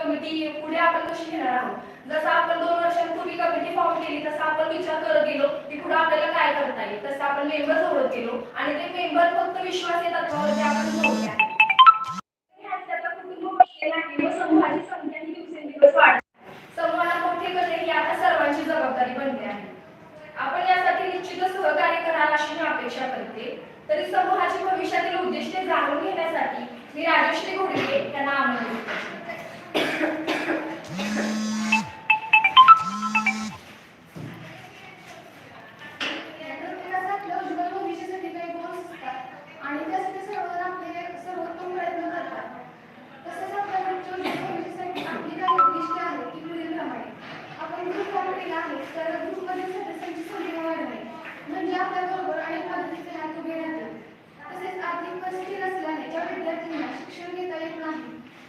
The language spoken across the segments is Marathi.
कमिटी पुढे आपण कशी घेणार आहोत। जसं आपण 2 वर्षांपूर्वी कमिटी फॉर्म केली तसं आपण विचार करत गेलो की पुढे आपल्याला काय करता येईल, तसं आपण मेंबर जोडत गेलो आणि ते मेंबर फक्त विश्वास तत्वावरती आपण जोडले आहे। कुटुंब बसलेलं आहे व समूहाची संख्या ही दिवसेंदिवस वाढत समूहाला मोठे करणे ही आता सर्वांची जबाबदारी बनली आहे। आपण यासाठी निश्चितच सहकार्य कराल अशी मी अपेक्षा करते। तरी समूहाची भविष्यातील उद्दिष्टे जाणून घेण्यासाठी मी राजश्री घोडके यांना आमंत्रित करते।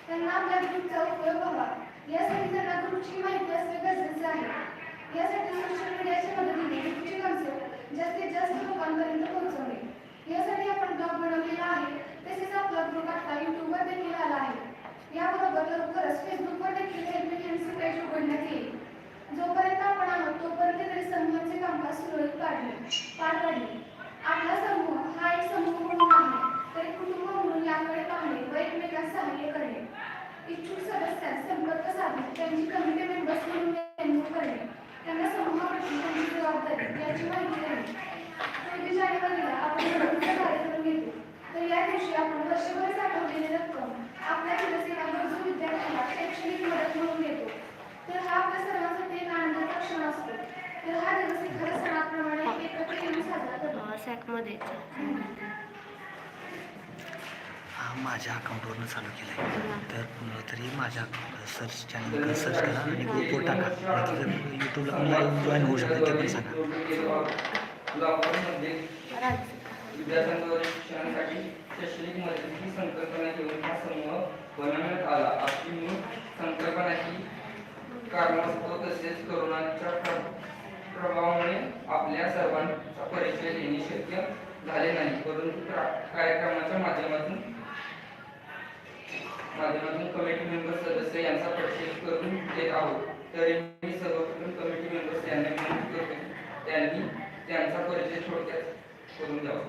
त्यांना आपल्या ग्रुपचा उपयोग व्हावा यासाठी त्यांना ग्रुपची माहिती असणे गरजेचे आहे। यासाठी सोशल मीडियाच्या मदतीने ग्रुपचे कन्सेप्ट जास्तीत जास्त लोकांपर्यंत पोहोचवणे। यासाठी आपण ब्लॉग बनवलेला आहे, तसेच आपला ग्रुप आता यूट्यूबवर देखील आला आहे। याबरोबर लवकरच फेसबुकवर देखील हेल्पलाईनचे पेज उघडण्यात येईल। जोपर्यंत आपण आहोत तोपर्यंत तरी समूहाचे कामकाज सुरळीत पार पाडले। आपला समूह हा एक समूह म्हणून आहे, तरी कुटुंब म्हणून याकडे पाहणे व एकमेकांना सहाय्य करणे। इच्छुक सदस्यांस संपर्क साधून त्यांची कमिटी मेंबर्स म्हणून नेमणूक करणे, त्यांना समूहाप्रती त्यांची जबाबदारी याची माहिती देणे। 24 जानेवारीला आपण गणपतीचा कार्यक्रम घेतो, तर या दिवशी आपण वर्षभर साठवलेली रक्कम आपल्या दिवसेला गरजू विद्यार्थ्यांना शैक्षणिक मदत म्हणून देतो। तर हा आपल्या सर्वांसाठी एक आनंदाचा क्षण असतो। तर हा दिवस एखाद्या सणाप्रमाणे एकत्र येऊन साजरा करतो। हा माझ्या अकाउंटवरून चालू केला आहे, तर तरी माझ्या सर्च चॅनल सर्च करा आणि ग्रुपवर टाका आणि तिथं यूट्यूबला पण लाईव्ह जॉईन होऊ शकते ते पण सांगा। विद्यार्थ्यांद्वारे शिक्षणासाठी शैक्षणिक मदतीची संकल्पना घेऊन हा समूह बनवण्यात आला। आपली मूळ संकल्पना ही कारणास्तव तसेच करोनाच्या प्रभावामुळे आपल्या सर्वांचा परिचय घेणे शक्य झाले नाही, परंतु कार्यक्रमाच्या माध्यमातून कमिटी मेंबर सदस्य यांचा परिचय करून देत आहोत। तरी मी सर्वप्रथम कमिटी मेंबर्स यांना विनंती करतो त्यांनी त्यांचा परिचय थोडक्यात करून द्यावा।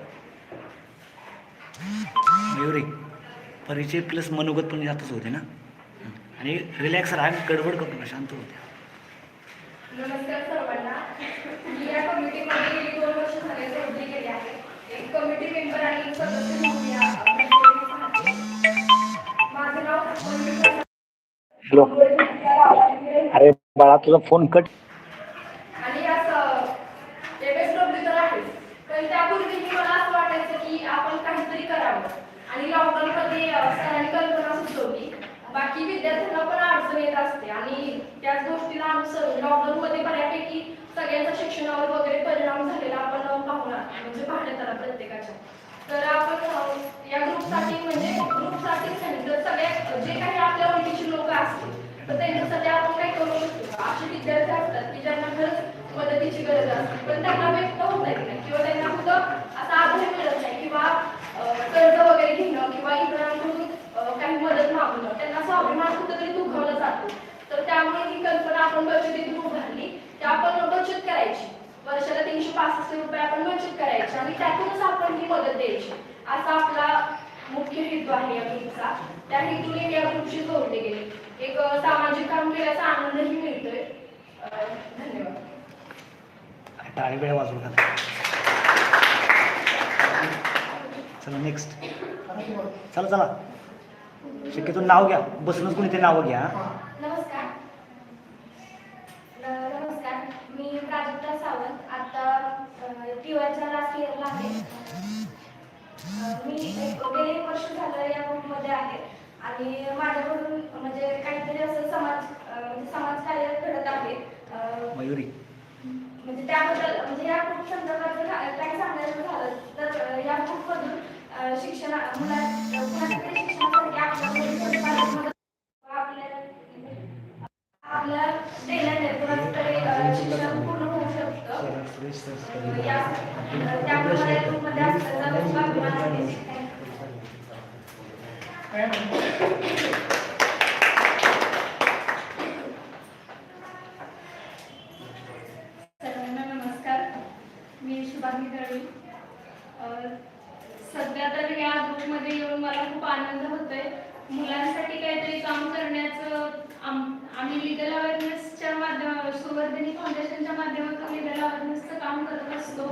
मयुरी, परिचय प्लस मनोगत पण जातच होते ना, आणि रिलॅक्स राहा, गडबड करू नका, शांत होते। नमस्कार सर्वांना। मी या कमिटीमध्ये गेली 2 वर्ष झाले जोडली गेली आहे। एक कमिटी मेंबर आणि एक सदस्य म्हणून या माझे नाव हॅलो, अरे बाळा तुझा फोन कट। आणि असं MSW तर आहे, पण त्यापूर्वी मला असं वाटायचं की आपण काहीतरी करावं आणि लॉकडाऊनमध्ये सरांनी कल्पना सुचवली। बाकी विद्यार्थ्यांना पण अडचण येत असते आणि त्याच गोष्टीला अनुसरून लॉकडाऊनमध्ये बऱ्यापैकी सगळ्यांच्या शिक्षणावर वगैरे परिणाम झालेला आपण पाहण्यात आला प्रत्येकाच्या। तर आपण या ग्रुपसाठी ग्रुपसाठीच नाही तर सगळ्या जे काही आपल्या ओळखीची लोक असतील तर त्यांच्यासाठी आपण काही करू शकतो। असे विद्यार्थी असतात की ज्यांना खरंच मदतीची गरज असते, पण त्यांना व्यक्त होता येत नाही किंवा त्यांना कुठं असा आधार मिळत नाही किंवा कर्ज वगैरे घेणं किंवा इतरांकडून काही मदत मागणं, त्यांना स्वाभिमान कुठेतरी दुखावला जातो। तर त्यामुळे ही कल्पना आपण बचतीतून उभारली की आपण बचत करायची, वर्षाला 365 रुपये आपण बचत करायची आणि त्यातूनच आपण ही मदत द्यायची, असा आपला मुख्य हेतू आहे या ग्रुपचा। त्या हेतूने या ग्रुपशी जोडले गेले, एक सामाजिक काम केल्याचा आनंदही मिळतोय। धन्यवाद। टाळी वेळ वाजवू का? चला नेक्स्ट, चला चला, शक्यतो नाव घ्या, बसूनच कोणी ते नाव घ्या। नमस्कार, मी प्राजक्ता सावंत, आता टीवायच्या लास्ट इयरला आहे। मी गेले 1 वर्ष झालं या ग्रुपमध्ये आहे आणि माझ्याकडून काहीतरी असं समाज कार्य घडत आहे। मयुरी, त्याबद्दल या ग्रुप संदर्भात काही सांगायचं झालं तर या ग्रुपमधून शिक्षणासाठी आपल्या शिक्षण पूर्ण होऊ शकतं। त्यामुळे ग्रुपमध्ये असल्याचा खूप अभिमान आहे। काम करण्याचं आम्ही लिगल अवेअरनेसच्या सुवर्धिनी फाउंडेशनच्या माध्यमातून लिगल अवेअरनेसचं काम करत असतो.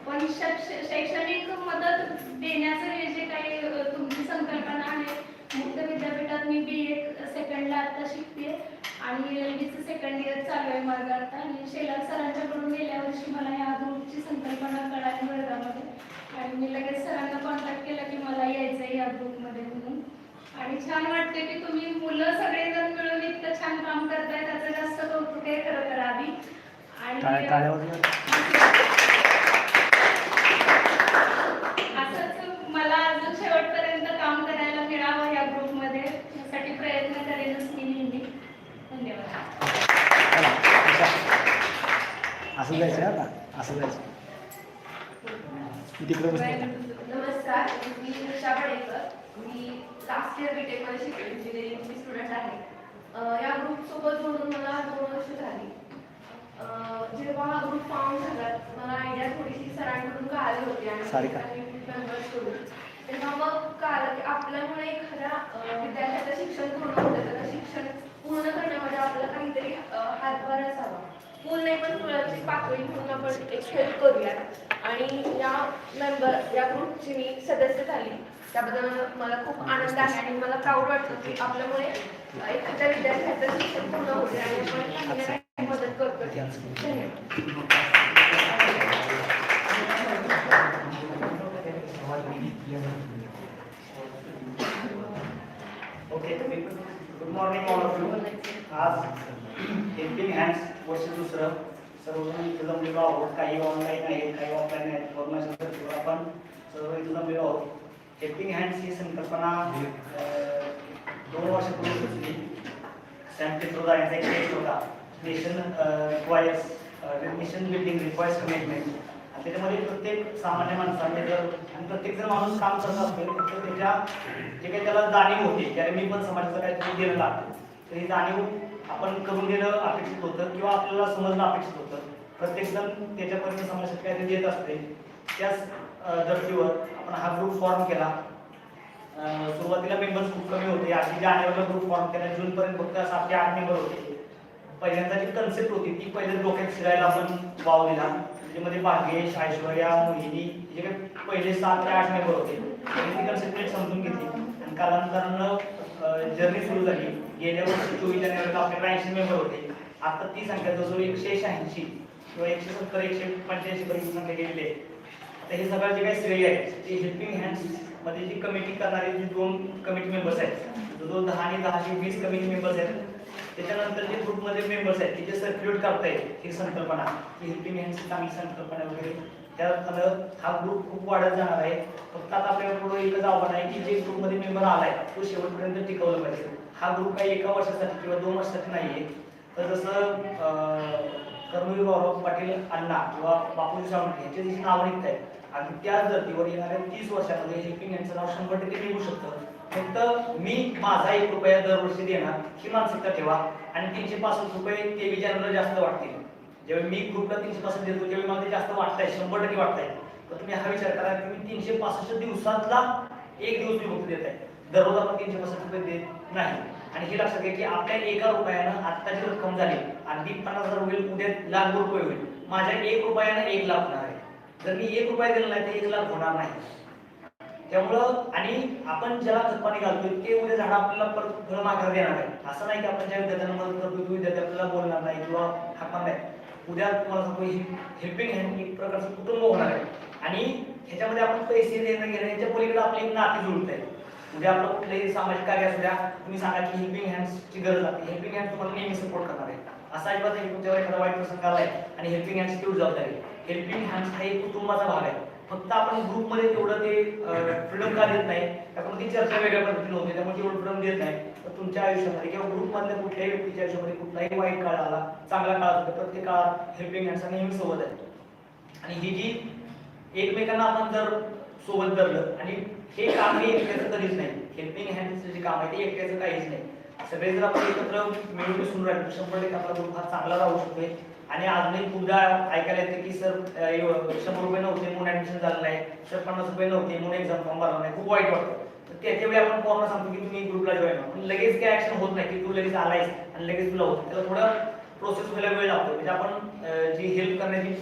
पण शैक्षणिक मदत देण्याचं हे जे काही तुमची संकल्पना आहे, मुक्त विद्यापीठात मी BA सेकंडला आता शिकते आणि LD सेकंड इयर चालू आहे माझं आता. आणि शेलार सरांच्याकडून गेल्या वर्षी मला या ग्रुपची संकल्पना कळाली वर्गामध्ये आणि मी लगेच सरांना कॉन्टॅक्ट केला की मला यायचं आहे या ग्रुपमध्ये म्हणून. आणि छान वाटते की तुम्ही मुलं सगळेजण मिळून इतकं छान काम करताय, त्याचं जास्त कौतुक आहे खरं तर आधी. आणि असंच मला अजून शेवटपर्यंत काम करायला मिळावं या ग्रुपमध्ये, यासाठी प्रयत्न करेनच मी नेहमी. धन्यवाद. असं जायचं आता, असं जायचं तिकडे नमस्कार, मी निशा पडेकर. मी लास्ट इयर BTech मध्ये शिकले, इंजिनिअरिंगची स्टुडंट आहे. या ग्रुप सोबत जोडून मला 2 वर्ष झाली. जेव्हा हा ग्रुप फॉर्म झाला मला आयडिया थोडीशी सरांकडून कळाली होती आणि मेंबर्सकडून. तेव्हा मग कळालं की आपल्यामुळे एखाद्या विद्यार्थ्याचं शिक्षण पूर्ण होतं, त्याचं शिक्षण पूर्ण करण्यामध्ये आपल्याला काहीतरी हातभार असावा. पूर्ण नाही पण फुलाची पाकळी म्हणून आपण एक हेल्प करूया. आणि या ग्रुपची मी सदस्य झाली, त्याबद्दल मला खूप आनंद आहे आणि मला प्राऊड वाटतं की आपल्यामुळे एखाद्या विद्यार्थ्याचं शिक्षण पूर्ण होते आणि आपण काही ना काही मदत करतो. Okay, good morning all of you. आज हेल्पिंग हँड्स वर्ष दुसरं सर्वजण इथं जमलेलो आहोत. काही ऑनलाईन आहेत, काही ऑफलाईन आहेत. फॉर्मेशनवर आपण सर्व इथं जमलेलो आहोत. हेल्पिंग हँड्स ही संकल्पना 2 वर्षापूर्वी सुचली. सॅम पित्रोदा यांचा एक टेस्ट होता, नेशन बिल्डिंग रिक्वायर्स कमिटमेंट. आणि त्याच्यामध्ये प्रत्येक सामान्य माणसाने जर आणि प्रत्येक जर माणूस काम करत असेल तर त्याच्या जे काही त्याला जाणीव होते, त्याने मी पण समाजाचं काहीतरी देणं लागतं, तर ही जाणीव आपण करून देणं अपेक्षित होतं किंवा आपल्याला समजणं अपेक्षित होतं. प्रत्येकजण त्याच्यापर्यंत समाजासाठी काहीतरी देत असते. त्याच धर्तीवर आपण हा ग्रुप फॉर्म केला. सुरुवातीला मेंबर्स खूप कमी होते. अशी जानेवारीला ग्रुप फॉर्म केला, जूनपर्यंत फक्त 7 ते 8 मेंबर होते. पहिल्यांदा जी कन्सेप्ट होती ती पहिले डोक्यात शिरायला आपण वाव दिला. त्याच्यामध्ये भाग्येश, ऐश्वर्या, मोहिनी जे काही पहिले 7 ते 8 मेंबर होते त्यांनी ती कन्सेप्ट समजून घेतली आणि कालांतरानं जर्नी सुरू झाली. गेल्या वर्षी 24 जानेवारीला आपल्याकडे 80 मेंबर होते. आता ती संख्या जवळजवळ 180 किंवा 170 185 पर्यंत संख्या गेलेली आहे. आता हे सगळं जे काही श्रेय आहे ते हेल्पिंग हँड्स मध्ये जी कमिटी करणारे जे 2 कमिटी मेंबर्स आहेत, जो 10 आणि 10 चे 20 कमिटी मेंबर्स आहेत. त्याच्यानंतर जे ग्रुपमध्ये मेंबर्स आहेत ते जे सर्क्युलेट करतायत ही संकल्पना, ही हेल्पिंग हँड्सची चांगली संकल्पना वगैरे, त्यात हा ग्रुप खूप वाढत जाणार आहे. फक्त आता आपल्याकडे एकच आव्हान आहे की जे ग्रुपमध्ये मेंबर आलाय तो शेवटपर्यंत टिकवलं पाहिजे. हा ग्रुप काही 1 वर्षासाठी किंवा 2 वर्षासाठी नाहीये. तर जसं कर्मवीर गौरव पाटील अण्णा किंवा बापूजी सावंत यांचे जी नावं निघत आहेत आणि त्याच धर्तीवर येणाऱ्या 30 वर्षामध्ये हेल्पिंग हँडचं नाव 100% निघू शकतं. फक्त मी माझा 1 रुपया दरवर्षी देणार ही मानसिकता ठेवा आणि 365 रुपये 23 जानेवारीला जास्त वाटतील. जेव्हा मी ग्रुपला 365 देतो त्यावेळी मला ते जास्त वाटतंय, 100% वाटतंय. तर तुम्ही हा विचार करा की मी 365 दिवसातला 1 दिवस मी मुक्त देत आहे. दररोज आपण 365 रुपये देत नाही. आणि हे लक्षात घ्या की आपल्या 1 रुपयानं आत्ताची रक्कम झाली आणि 50,000 होईल, उद्या लाख रुपये होईल. माझ्या 1 रुपयानं 1 लाख होणार आहे. जर मी 1 रुपया दिला नाही तर 1 लाख होणार नाही. त्यामुळं आणि आपण ज्याला खतपाणी घालतोय ते उद्या झाड आपल्याला परत फळ माघार देणार आहे. असं नाही की आपण ज्या विद्यार्थ्यांना मदत करतोय तो विद्यार्थी आपल्याला बोलणार नाही किंवा हाकणार नाही. उद्या तुम्हाला सांगतो हेल्पिंग हँड एक प्रकारचं कुटुंब होणार आहे आणि ह्याच्यामध्ये आपण पैसे देणं घेणं याच्या पलीकडे आपली एक नाती जुळत आहे. उद्या आपलं कुठलंही सामाजिक कार्य असू द्या, तुम्ही सांगा की हेल्पिंग हँड्सची गरज आहे, हेल्पिंग हँड तुम्हाला नेहमी सपोर्ट करणार आहे. असा अजिबात नाही तुमच्यावर एखादा वाईट प्रसंग आलाय आणि हेल्पिंग हँड्सची तेवढी जबाबदारी. हेल्पिंग हँड्स हा एक कुटुंबाचा भाग आहे. फक्त आपण ग्रुपमध्ये तेवढं ते फ्रीडम का देत नाही, त्यामुळे ती चर्चा वेगळ्या पद्धतीने होते, त्यामुळे तेवढं फ्रीडम देत नाही. तर तुमच्या आयुष्यामध्ये किंवा ग्रुपमधल्या कुठल्याही व्यक्तीच्या आयुष्यामध्ये कुठलाही वाईट काळ आला, चांगला काळ असतो, प्रत्येक काळात हेल्पिंग हँड्सचा नेहमी सोबत आहे. आणि ही जी एकमेकांना आपण जर सोबत धरलं आणि हे काम हे एकट्याचं कधीच नाही. हेल्पिंग हँड्सचं जे काम आहे ते एकट्याचं काहीच नाही. सगळे जर आपण एकत्र मिळून मिसळून राहिलो 100% आपला ग्रुप हा चांगला राहू शकतोय. आणि अजूनही खूपदा ऐकायला येते की सर 100 रुपये नव्हते म्हणून ऍडमिशन झालं नाही, सर 50 रुपये नव्हते म्हणून एक्झाम फॉर्म भरला नाही. खूप वाईट वाटतं. तर तर त्याच्या वेळी आपण कोणाला सांगतो की तुम्ही ग्रुपला जॉईन व्हा, पण लगेच काय ऍक्शन होत नाही की तू लगेच आलायस आणि लगेच तुला होत. त्याला थोडं प्रोसेस व्हायला वेळ लागतो. म्हणजे आपण जी हेल्प करण्याची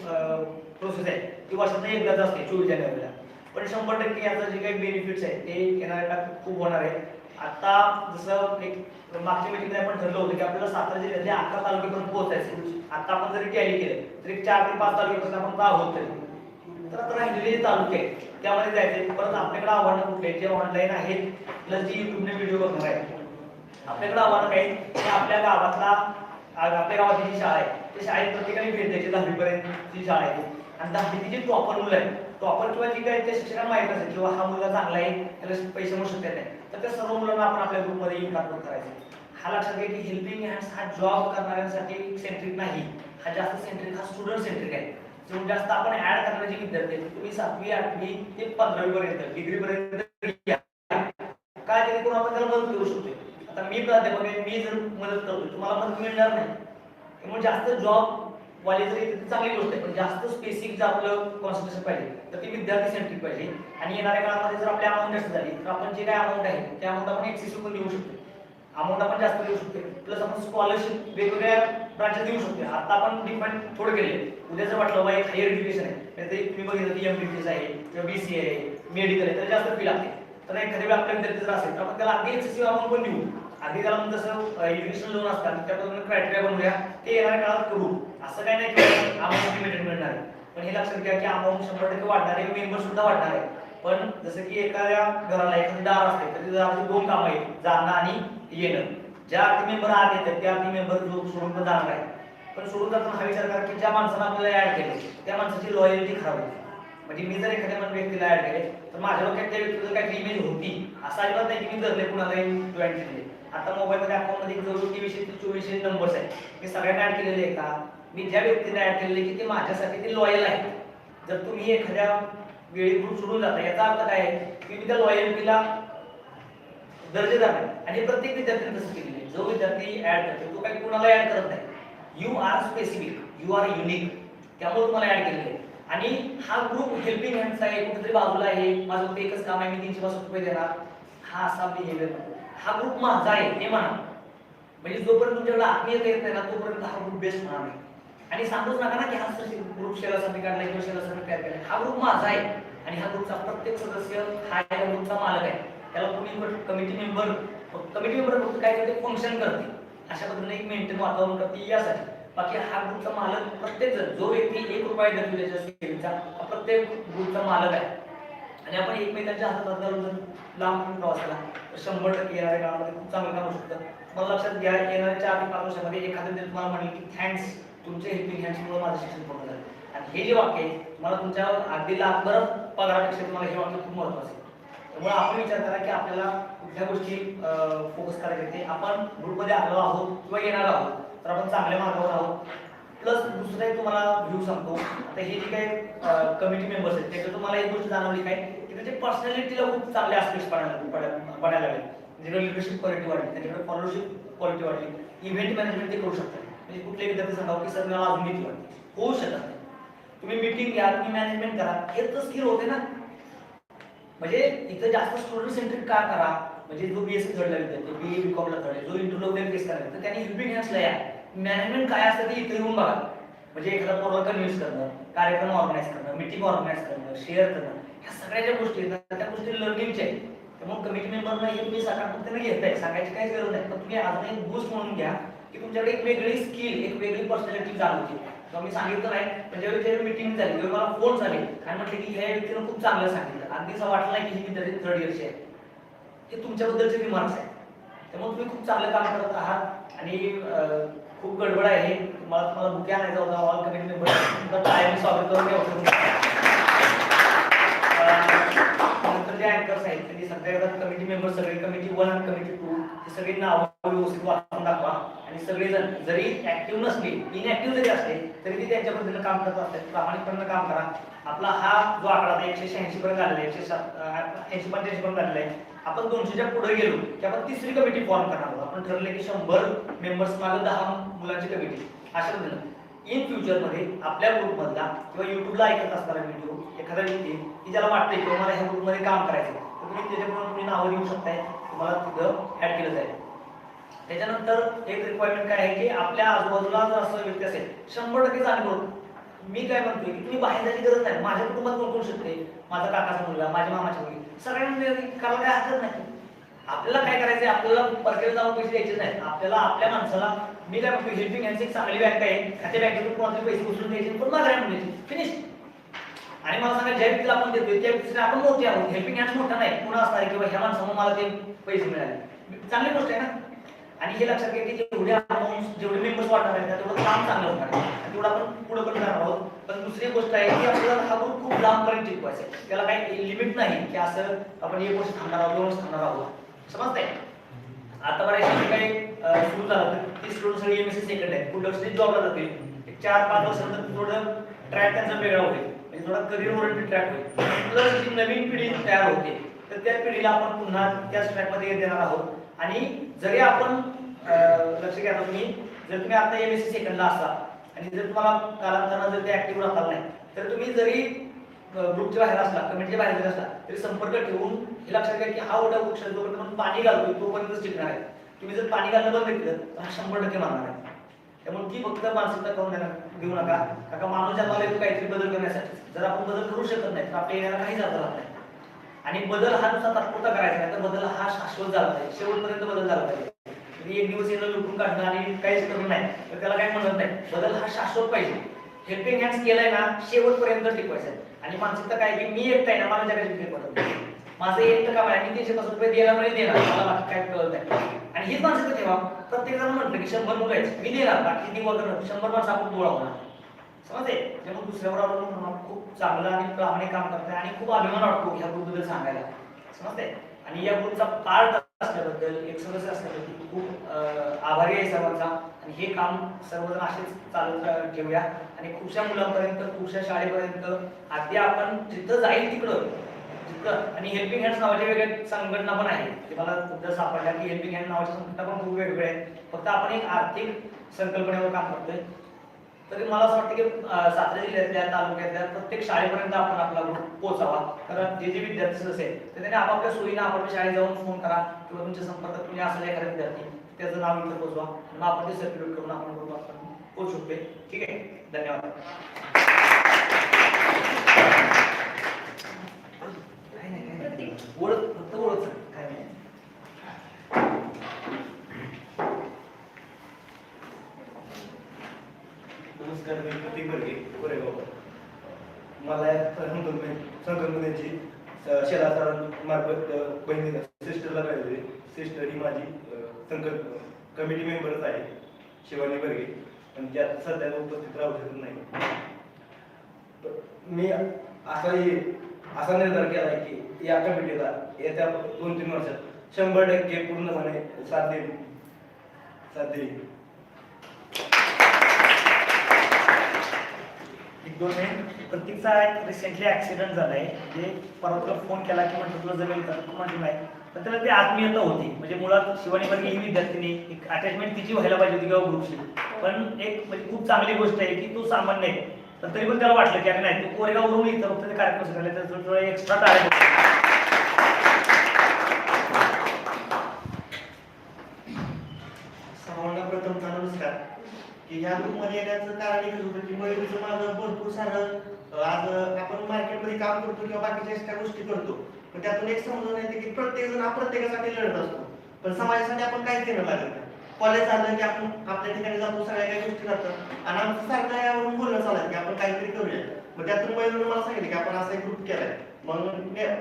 प्रोसेस आहे ती वर्षातून एकदाच असते 24 जानेवारीला. पण 100% याचं जे काही बेनिफिट्स आहेत ते येणाऱ्या काळात खूप होणार आहे. आता जसं एक मागच्या मीटिंगला आपण ठरलं होतं की आपल्याला सातारा जिल्ह्यातले 11 तालुक्यापर्यंत पोहोचायचं. आता आपण जरी टॅली केलं तरी 4 ते 5 तालुक्यापर्यंत आपण का होत तरी. तर आता राहिलेले जे तालुके आहेत त्यामध्ये जायचे. परत आपल्याकडे आव्हानं कुठले जे ऑनलाईन आहेत प्लस जी युट्यूबने व्हिडिओ बघणार आहे. आपल्याकडे आव्हानं काय की आपल्या गावातला आपल्या गावाची जी शाळा आहे त्या शाळेत प्रत्येकाने भेट द्यायची. 10वी पर्यंतची शाळा आहे आणि 10वी जी टॉपर मुलं आहेत टॉपर किंवा जी काय त्या शिक्षकांना माहित असेल किंवा हा मुलगा चांगला आहे त्याला पैसे मिळू शकतात नाही तर त्या सर्व मुलांना आपण आपल्या ग्रुपमध्ये इन्कॉर्पोरेट करायचं. हा लक्षात घ्या की हेल्पिंग हँड्स हा जॉब करणाऱ्यांसाठी सेंट्रिक नाही, हा जास्त सेंट्रिक हा स्टुडंट सेंट्रिक आहे. जो जास्त आपण ऍड करणारे जे विद्यार्थी आहेत तुम्ही 7वी 8वी ते 15वी पर्यंत डिग्री पर्यंत काय जेणेकरून आपण त्याला मदत करू शकतो. आता मी प्राध्यापक आहे, मी जर मदत करतो तुम्हाला मदत मिळणार नाही. त्यामुळे जास्त जॉब वाले जरी चांगली गोष्ट आहे पण जास्त स्पेसिफिक जर आपलं कॉन्सन्ट्रेशन पाहिजे तर ती विद्यार्थी सेंट्रिक पाहिजे. आणि येणाऱ्या काळामध्ये जर आपली अमाऊंट जास्त झाली तर आपण जे काय अमाऊंट आहे त्या अमाऊंट आपण एक्सेसिव्ह पण देऊ शकतो. अमाऊंट आपण जास्त देऊ शकतो. प्लस आपण स्कॉलरशिप वेगवेगळ्या ब्रांचेस देऊ शकतो. आता आपण डिफाईन थोडं केले. उद्या जर वाटलं बाबा एक हायर एज्युकेशन आहे तर तुम्ही बघितलं की MBBS आहे किंवा BCA आहे मेडिकल आहे तर जास्त फी लागते. तर एखाद्या वेळी आपल्या विद्यार्थी जर असेल तर आपण त्याला अगदी एक्सेसिव्ह अमाऊंट पण देऊ. अगदी त्याला जसं एज्युकेशन लोन असतात त्या पद्धतीने क्रायटेरिया बनवूया ते येणाऱ्या काळात करू. असं काही नाही की अमाऊंट लिमिटेड मिळणार आहे. पण हे लक्षात घ्या की अमाऊंट 100% वाढणार आहे, मेंबर सुद्धा वाढणार आहे. पण जसं की एखाद्या घराला एखादी दार असते तर त्या दाराची 2 कामं आहेत, जाणं आणि येणं. ज्या अर्थी मेंबर आत येतात त्या अर्थी मेंबर सोडून पण जाणार आहे. पण सोडून जाताना हा विचार करा की ज्या माणसानं आपल्याला ऍड केले त्या माणसाची लॉयल्टी खराब होती. म्हणजे मी जर एखाद्या व्यक्तीला ऍड केले तर माझ्या डोक्यात त्या व्यक्तीचं काही इमेज होती असं अजिबात नाही की मी धरले कुणाला जॉईन केले. आता मोबाईलमध्ये अकाउंटमध्ये जवळ 2300 ते 2400 नंबर्स आहेत. मी सगळ्यांना ऍड केलेले आहे का? मी ज्या व्यक्तीला ऍड केलेले की ते माझ्यासाठी ते लॉयल आहे. जर तुम्ही एखाद्या वेळी ग्रुप सोडून जाता याचा अर्थ काय आहे की मी त्या लॉयल्टीला दर्जेदार नाही. आणि प्रत्येक विद्यार्थ्यांनी तसं केलेलं आहे. जो विद्यार्थी ऍड करतो तो काही कुणाला ऍड करत नाही. You are specific, you are unique, त्यामुळे तुम्हाला ऍड केलेलं आहे. आणि हा ग्रुप हेल्पिंग हँड्स आहे, कुठेतरी बाजूला आहे, माझं फक्त एकच काम आहे, मी 365 रुपये देणार, हा असा बिहेवियर नको. हा ग्रुप माझा आहे हे म्हणा. म्हणजे जोपर्यंत तुमच्याकडे आत्मीयता येत नाही ना तोपर्यंत हा ग्रुप बेस्ट होणार नाही. आणि सांगूच नका ना की हा ग्रुप शेलासाठी काढलाय किंवा शेलासाठी तयार केलाय. हा ग्रुप माझा आहे आणि ह्या ग्रुपचा प्रत्येक सदस्य हा या ग्रुपचा मालक आहे. त्याला तुम्ही कमिटी मेंबर फक्त काय करते फंक्शन करते अशा पद्धतीने एक मेंटेन वातावरण करते यासाठी. बाकी हा ग्रुपचा मालक प्रत्येक जण जो व्यक्ती 1 रुपया देतो त्याच्या सेवेचा प्रत्येक ग्रुपचा मालक आहे. आणि आपण एकमेकांच्या हातात धरून लांब प्रवास केला तर 100% येणाऱ्या काळामध्ये खूप चांगलं काम होऊ शकतं. मला लक्षात घ्या येणाऱ्या 4 ते 5 वर्षामध्ये एखाद्या तुम्हाला म्हणेल की थँक्स तुमच्या हेल्पिंग हँड्समुळे माझं शिक्षण पूर्ण झालं. आणि हे जे वाक्य आहे मला तुमच्या अगदी लाखभर पगारापेक्षा तुम्हाला हे वाक्य खूप महत्त्वाचं आहे. त्यामुळे आपण विचार करा की आपल्याला कुठल्या गोष्टी फोकस करायचे ते आपण ग्रुपमध्ये आलो आहोत किंवा येणार आहोत तर आपण चांगल्या मार्गावर आहोत. प्लस दुसरं एक तुम्हाला व्ह्यू सांगतो. आता हे जे काही कमिटी मेंबर्स आहेत त्याच्यात तुम्हाला एक गोष्ट जाणवली काय की त्याच्या पर्सनॅलिटीला खूप चांगले आस्पेक्ट्स बनायला लागले. म्हणजे लिडरशिप क्वालिटी वाढली, त्याच्याकडे फॉलोशिप क्वालिटी वाढली, इव्हेंट मॅनेजमेंट ते करू शकतात. म्हणजे कुठले विद्यार्थी सांगावं की सर मला अजून भीती वाटते, होऊ शकत नाही. तुम्ही मीटिंग घ्या, तुम्ही मॅनेजमेंट करा, हे तर स्किल होते ना. म्हणजे इथं जास्त स्टुडंट सेंट्रिक का करा. म्हणजे जो BSc थर्डला विद्यार्थी BA BCom ला थर्ड जो इंटरव्ह्यू वगैरे फेस करायला तर त्यांनी हेल्पिंग हँड्सला या. मॅनेजमेंट काय असतं ते इथे येऊन बघा. म्हणजे एखादा प्रोग्राम कन्व्हिन्स करणं, कार्यक्रम ऑर्गनाईज करणं, मीटिंग ऑर्गनाईज करणं, शेअर करणं, ह्या सगळ्या ज्या गोष्टी आहेत त्या गोष्टी लर्निंगच्या आहेत. त्यामुळे कमिटी मेंबरना हे तुम्ही साकारपणे घेताय, सांगायची काही गरज नाही. पण तुम्ही अजून एक बूस्ट म्हणून घ्या की तुमच्याकडे एक वेगळी स्किल, एक वेगळी पर्सनॅलिटी जाणवते. तर मी सांगितलं नाही पण ज्यावेळी त्याची मीटिंग झाली तेव्हा मला फोन झाले आणि म्हटलं की ह्या व्यक्तीनं खूप चांगलं सांगितलं, अगदी असं वाटलं नाही की ही विद्यार्थी 3rd इयरची आहे. हे तुमच्याबद्दलचे रिमार्क्स आहेत. त्यामुळे तुम्ही खूप चांगलं काम करत आहात आणि खूप गडबड आहे. तुम्हाला बुके आणायचा होता ऑल कमिटी मेंबर टाइम स्वागत करून नंतर जे अँकर्स आहेत त्यांनी सगळ्या कमिटी मेंबर सगळे कमिटी 1 आणि कमिटी 2 हे सगळे नाव व्यवस्थित वाचून दाखवा. आणि सगळेजण जरी ऍक्टिव्ह नसले इनऍक्टिव्ह जरी असले तरी ते त्यांच्या पद्धतीने काम करत असतात. प्रामाणिकपणे काम करा. आपला हा जो आकडा आता 186 पर्यंत आलेला आहे, 180-85 पर्यंत आलेला आहे. आपण 200च्या पुढे गेलो की आपण 3री कमिटी फॉर्म करणार आहोत. आपण ठरले की 100 मेंबर्स मागे 10 मुलांची कमिटी अशा पद्धतीने इन फ्युचरमध्ये आपल्या ग्रुपमधला किंवा युट्यूबला ऐकत असणारा व्हिडिओ एखादा व्यक्ती की ज्याला वाटतंय की मला ह्या ग्रुपमध्ये काम करायचं तर तुम्ही त्याच्यामुळे तुम्ही नावं देऊ शकताय, तुम्हाला तिथं ऍड केलं जाईल. त्याच्यानंतर एक रिक्वायरमेंट काय आहे की आपल्या आजूबाजूला जर असं व्यक्ती असेल 100% जाणीव. मी काय म्हणतोय की तुम्ही बाहेर जायची गरज नाही. माझ्या कुटुंबात कोण कोण शकते, माझा काकाचा मुलगा, माझ्या मामाची मुलगी, सगळ्यांना करायला काय हरकत नाही. आपल्याला काय करायचंय, आपल्याला परकेला जाऊन पैसे द्यायचे नाहीत. आपल्याला आपल्या माणसाला मी काय म्हणतो, हेल्पिंग हँडची एक चांगली बँक आहे, त्या बँकेतून कोणाचे पैसे उचलून द्यायचे पण माघारी आणून द्यायचे, फिनिश. आणि मला सांगा ज्या व्यक्तीला आपण देतोय त्या व्यक्तीसाठी आपण मोठे आहोत. हेल्पिंग हँड मोठा नाही, पुन्हा असणार आहे किंवा ह्या माणसामुळे मला ते पैसे मिळाले, चांगली गोष्ट आहे ना. आणि हे लक्षात घ्या की जेवढे अमाऊंट जेवढे मेंबर्स वाढणार आहेत तेवढं काम चांगलं होणार आहे, तेवढं आपण पुढे पण जाणार आहोत. पण दुसरी गोष्ट आहे की आपल्याला हा ग्रुप खूप लांबपर्यंत टिकवायचा आहे. त्याला काही लिमिट नाही की असं आपण 1 वर्ष थांबणार आहोत, 2 वर्ष थांबणार आहोत, समजतंय. आता बऱ्याचशा काही सुरू झालं तर ती स्टुडंट सगळी एमएससी सेकंड आहे, पुढल्या वर्षी जॉबला जातील. 4-5 वर्षानंतर थोडं ट्रॅक त्यांचा वेगळा होईल, म्हणजे थोडा करिअर ओरिएंटेड ट्रॅक होईल. प्लस जी नवीन पिढी तयार होते तर त्या पिढीला आपण पुन्हा त्याच ट्रॅकमध्ये देणार आहोत. आणि जरी आपण लक्ष घ्या तुम्ही, जर तुम्ही आता एमएससी सेकंडला असाल आणि जर तुम्हाला कालांतराने जर ते ऍक्टिव्ह राहणार नाही तर तुम्ही जरी ग्रुपच्या बाहेर असला, कमिटीच्या बाहेर जरी असला तरी संपर्क ठेवून हे लक्षात घ्या की हा ओढा वृक्ष जोपर्यंत आपण पाणी घालतोय तोपर्यंतच टिकणार आहे. तुम्ही जर पाणी घालणं बंद केलं तर हा 100% मारणार आहे. त्यामुळे ती फक्त मानसिकता करून देऊ नका. का माणूस जन्माला येतो काहीतरी बदल करण्यासाठी. जर आपण बदल करू शकत नाही तर आपल्या येण्याला काहीच अर्थ राहत नाही. आणि बदल हा नुसता तात्पुरता करायचा नाही, तर बदल हा शाश्वत झाला पाहिजे, शेवटपर्यंत बदल झाला पाहिजे. एक दिवस येणं लुटून काढणं आणि काहीच करू नाही तर त्याला काही म्हणत नाही. बदल हा शाश्वत पाहिजे. हेल्पिंग हँड्स केलाय ना शेवटपर्यंत टिकवायचं आहे. आणि मानसिकता काय की मी एकटा आहे ना, मला जगाची विक्री पडत नाही, माझं एकटं काम आहे, मी 350 रुपये द्यायला म्हणजे देणार, मला बाकी काय कळत नाही. आणि हीच मानसिकता ठेवा. प्रत्येक जण म्हटलं की 100 मुलं आहेत मी देणार, बाकी ती वगैरे 100 माणसं आपण गोळा होणार, समजते. त्यामुळे दुसऱ्यावर अवलंबून खूप चांगलं आणि प्रामाणिक काम करताय आणि खूप अभिमान वाटतो ह्या ग्रुपबद्दल सांगायला, समजते. आणि या ग्रुपचा पार्ट असल्याबद्दल, एक सदस्य असल्याबद्दल खूप आभारी आहे सर्वांचा. आणि हे काम सर्वजण असेच चालत ठेवूया आणि खूपशा मुलांपर्यंत, खूपशा शाळेपर्यंत, अगदी आपण जिथं जाईल तिकडं जिथं. आणि हेल्पिंग हँड्स नावाच्या वेगळ्या संघटना पण आहेत, ते मला खूपदा सापडल्या की हेल्पिंग हँड नावाच्या संघटना पण खूप वेगवेगळ्या आहेत. फक्त आपण एक आर्थिक संकल्पनेवर काम करतोय. तरी मला असं वाटतं की सातारा जिल्ह्यातल्या, तालुक्यातल्या प्रत्येक शाळेपर्यंत आपण आपला ग्रुप पोहोचावा. कारण जे विद्यार्थी असेल तर त्याने आपापल्या सोयीनं आपापल्या शाळेत जाऊन फोन करा किंवा तुमच्या संपर्कात तुम्ही असलेला एखादा विद्यार्थी त्याचं नाव इथं पोहोचवा. मग आपण ते सर्क्युलेट करून आपण ग्रुप आपण पोहोचू शकतो. ठीक आहे, धन्यवाद. ओळख फक्त ओळख काय नाही. नमस्कार, मी प्रतीक बर्गे, कोरेगाव. मला संकल्पनेची शेलासरांमार्फत बहिणीला सिस्टरला पाहिजे. सिस्टर ही माझी कमिटी मेंबरच आहे, शिवानी बर्गे, पण त्यात सध्या उपस्थित राहू शकत नाही. मी असा निर्धार केला आहे की या कमिटीला येत्या 2-3 वर्षात 100% पूर्णपणे साथ देईल. 1-2 मिनिट. प्रतीकचा एक रिसेंटली ऍक्सिडेंट झालाय, जे परवा तुला फोन केला की म्हटलं तुला जमेल का, तू म्हटलं नाही. तर त्याला ती आत्मीयता होती. म्हणजे मुळात शिवानी बर्गे ही विद्यार्थिनी, एक अटॅचमेंट तिची व्हायला पाहिजे होती किंवा ग्रुपची. पण एक म्हणजे खूप चांगली गोष्ट आहे की तू सामान्य आहे, पण तरी पण त्याला वाटलं की अरे नाही तू कोरेगाववरून इथं फक्त ते कार्यक्रम झाले तर तुला एक्स्ट्रा टाळायचं. सर्वांना प्रथम नमस्कार. की ह्या ग्रुपमध्ये येण्याचं कारण एकच होतं की मयुरीचं माझं भरपूर सारं आज आपण मार्केटमध्ये काम करतो किंवा बाकीच्या एक्स्ट्रा गोष्टी करतो, पण त्यातून एक समजून येते की प्रत्येक जण प्रत्येकासाठी लढत असतो, पण समाजासाठी आपण काहीच देणं लागत नाही. कॉलेज झालं की आपण आपल्या ठिकाणी जातो, सगळ्या काही गोष्टी करतात आणि आमचं सारखं यावरून बोलणं चालत की आपण काहीतरी करूया. मग त्यातून मयुरीने मला सांगितलं की आपण असा एक ग्रुप केलाय. म्हणून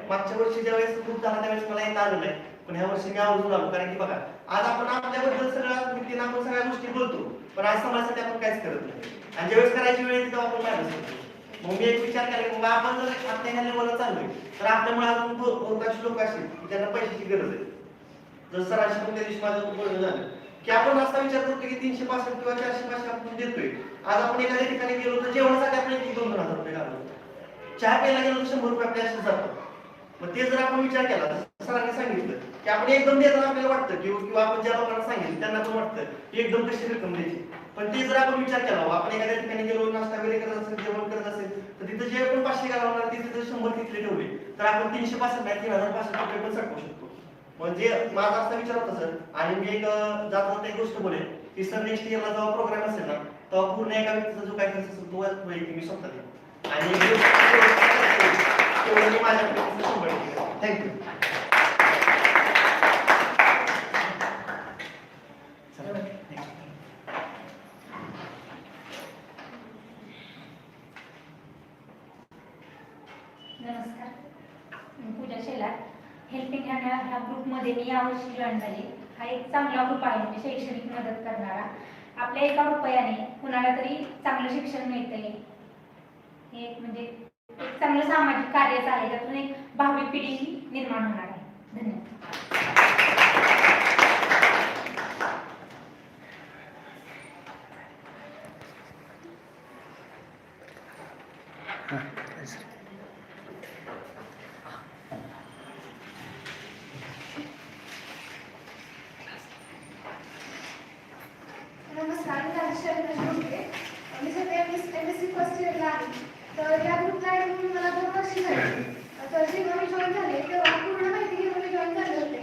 मागच्या वर्षी ज्यावेळेस ग्रुप झाला त्यावेळेस मला येता आलं नाही, पण ह्या वर्षी मी आवर्जून आलो. कारण की बघा आज आपण आपल्याबद्दल सगळ्या व्यक्तींना आपण सगळ्या गोष्टी बोलतो, पण आज समाजासाठी आपण काहीच करत नाही. आणि ज्यावेळेस करायची वेळ येते तेव्हा आपण मागच करतो. मग मी एक विचार केला की आपण जर आपल्या ह्या लेवलला चाललोय तर आपल्यामुळे अजून बहुतांश लोक असतील की ज्यांना पैशाची गरज आहे. जर सरांशी पण त्या दिवशी माझं बोलणं झालं की आपण असा विचार करतो की 365 किंवा 465 आपण देतोय. आज आपण एखाद्या ठिकाणी गेलो तर जेवणासाठी आपण 1-2 रुपये घालतो, चहा प्यायला गेलो तर 100 रुपये आपल्या जातो. मग ते जर आपण विचार केला तर सरांनी सांगितलं की आपण एकदम देताना आपल्याला वाटतं किंवा आपण ज्या लोकांना सांगितलं त्यांना पण वाटतं की एकदम कशी रक्कम द्यायची. पण ते जर आपण विचार केला आपण एखाद्या ठिकाणी गेलो नाश्ता वगैरे करत असेल जेवण करत असेल तर तिथं जे आपण 500 घालवणार तिथे जर 100 तिथले ठेवले तर आपण 365 नाही 3500 रुपये पण सटकू शकतो. म्हणजे माझा असा विचार होता सर. आणि मी एक जाता एक गोष्ट बोलेन की सर नेक्स्ट इयरला जेव्हा प्रोग्राम असेल ना तेव्हा पूर्ण एका व्यक्तीचा जो काय खर्च असेल तो वैयक्तिक मी स्वतः देईन. आणि तेवढं मी माझ्याकडे 100%. थँक्यू. नमस्कार, मी पूजा शेलार. हेल्पिंग हँड ह्या ग्रुपमध्ये मी यावर्षी जॉईन झाले. हा एक चांगला ग्रुप आहे, म्हणजे शैक्षणिक मदत करणारा. आपल्या 1 रुपयाने कुणाला तरी चांगलं शिक्षण मिळतंय. हे एक म्हणजे एक चांगलं सामाजिक कार्यच आहे, त्यातून एक भावी पिढी निर्माण होणार आहे. धन्यवाद. नमस्कार, मी राजेश्वरी बोलते. मी सध्या MSc फर्स्ट इयरला आहे. तर या ग्रुपला ॲड म्हणून मला 2 वर्ष झाली. तर जेव्हा मी जॉईन झाले तेव्हा पूर्ण माहिती घेऊन मी जॉईन झाले होते.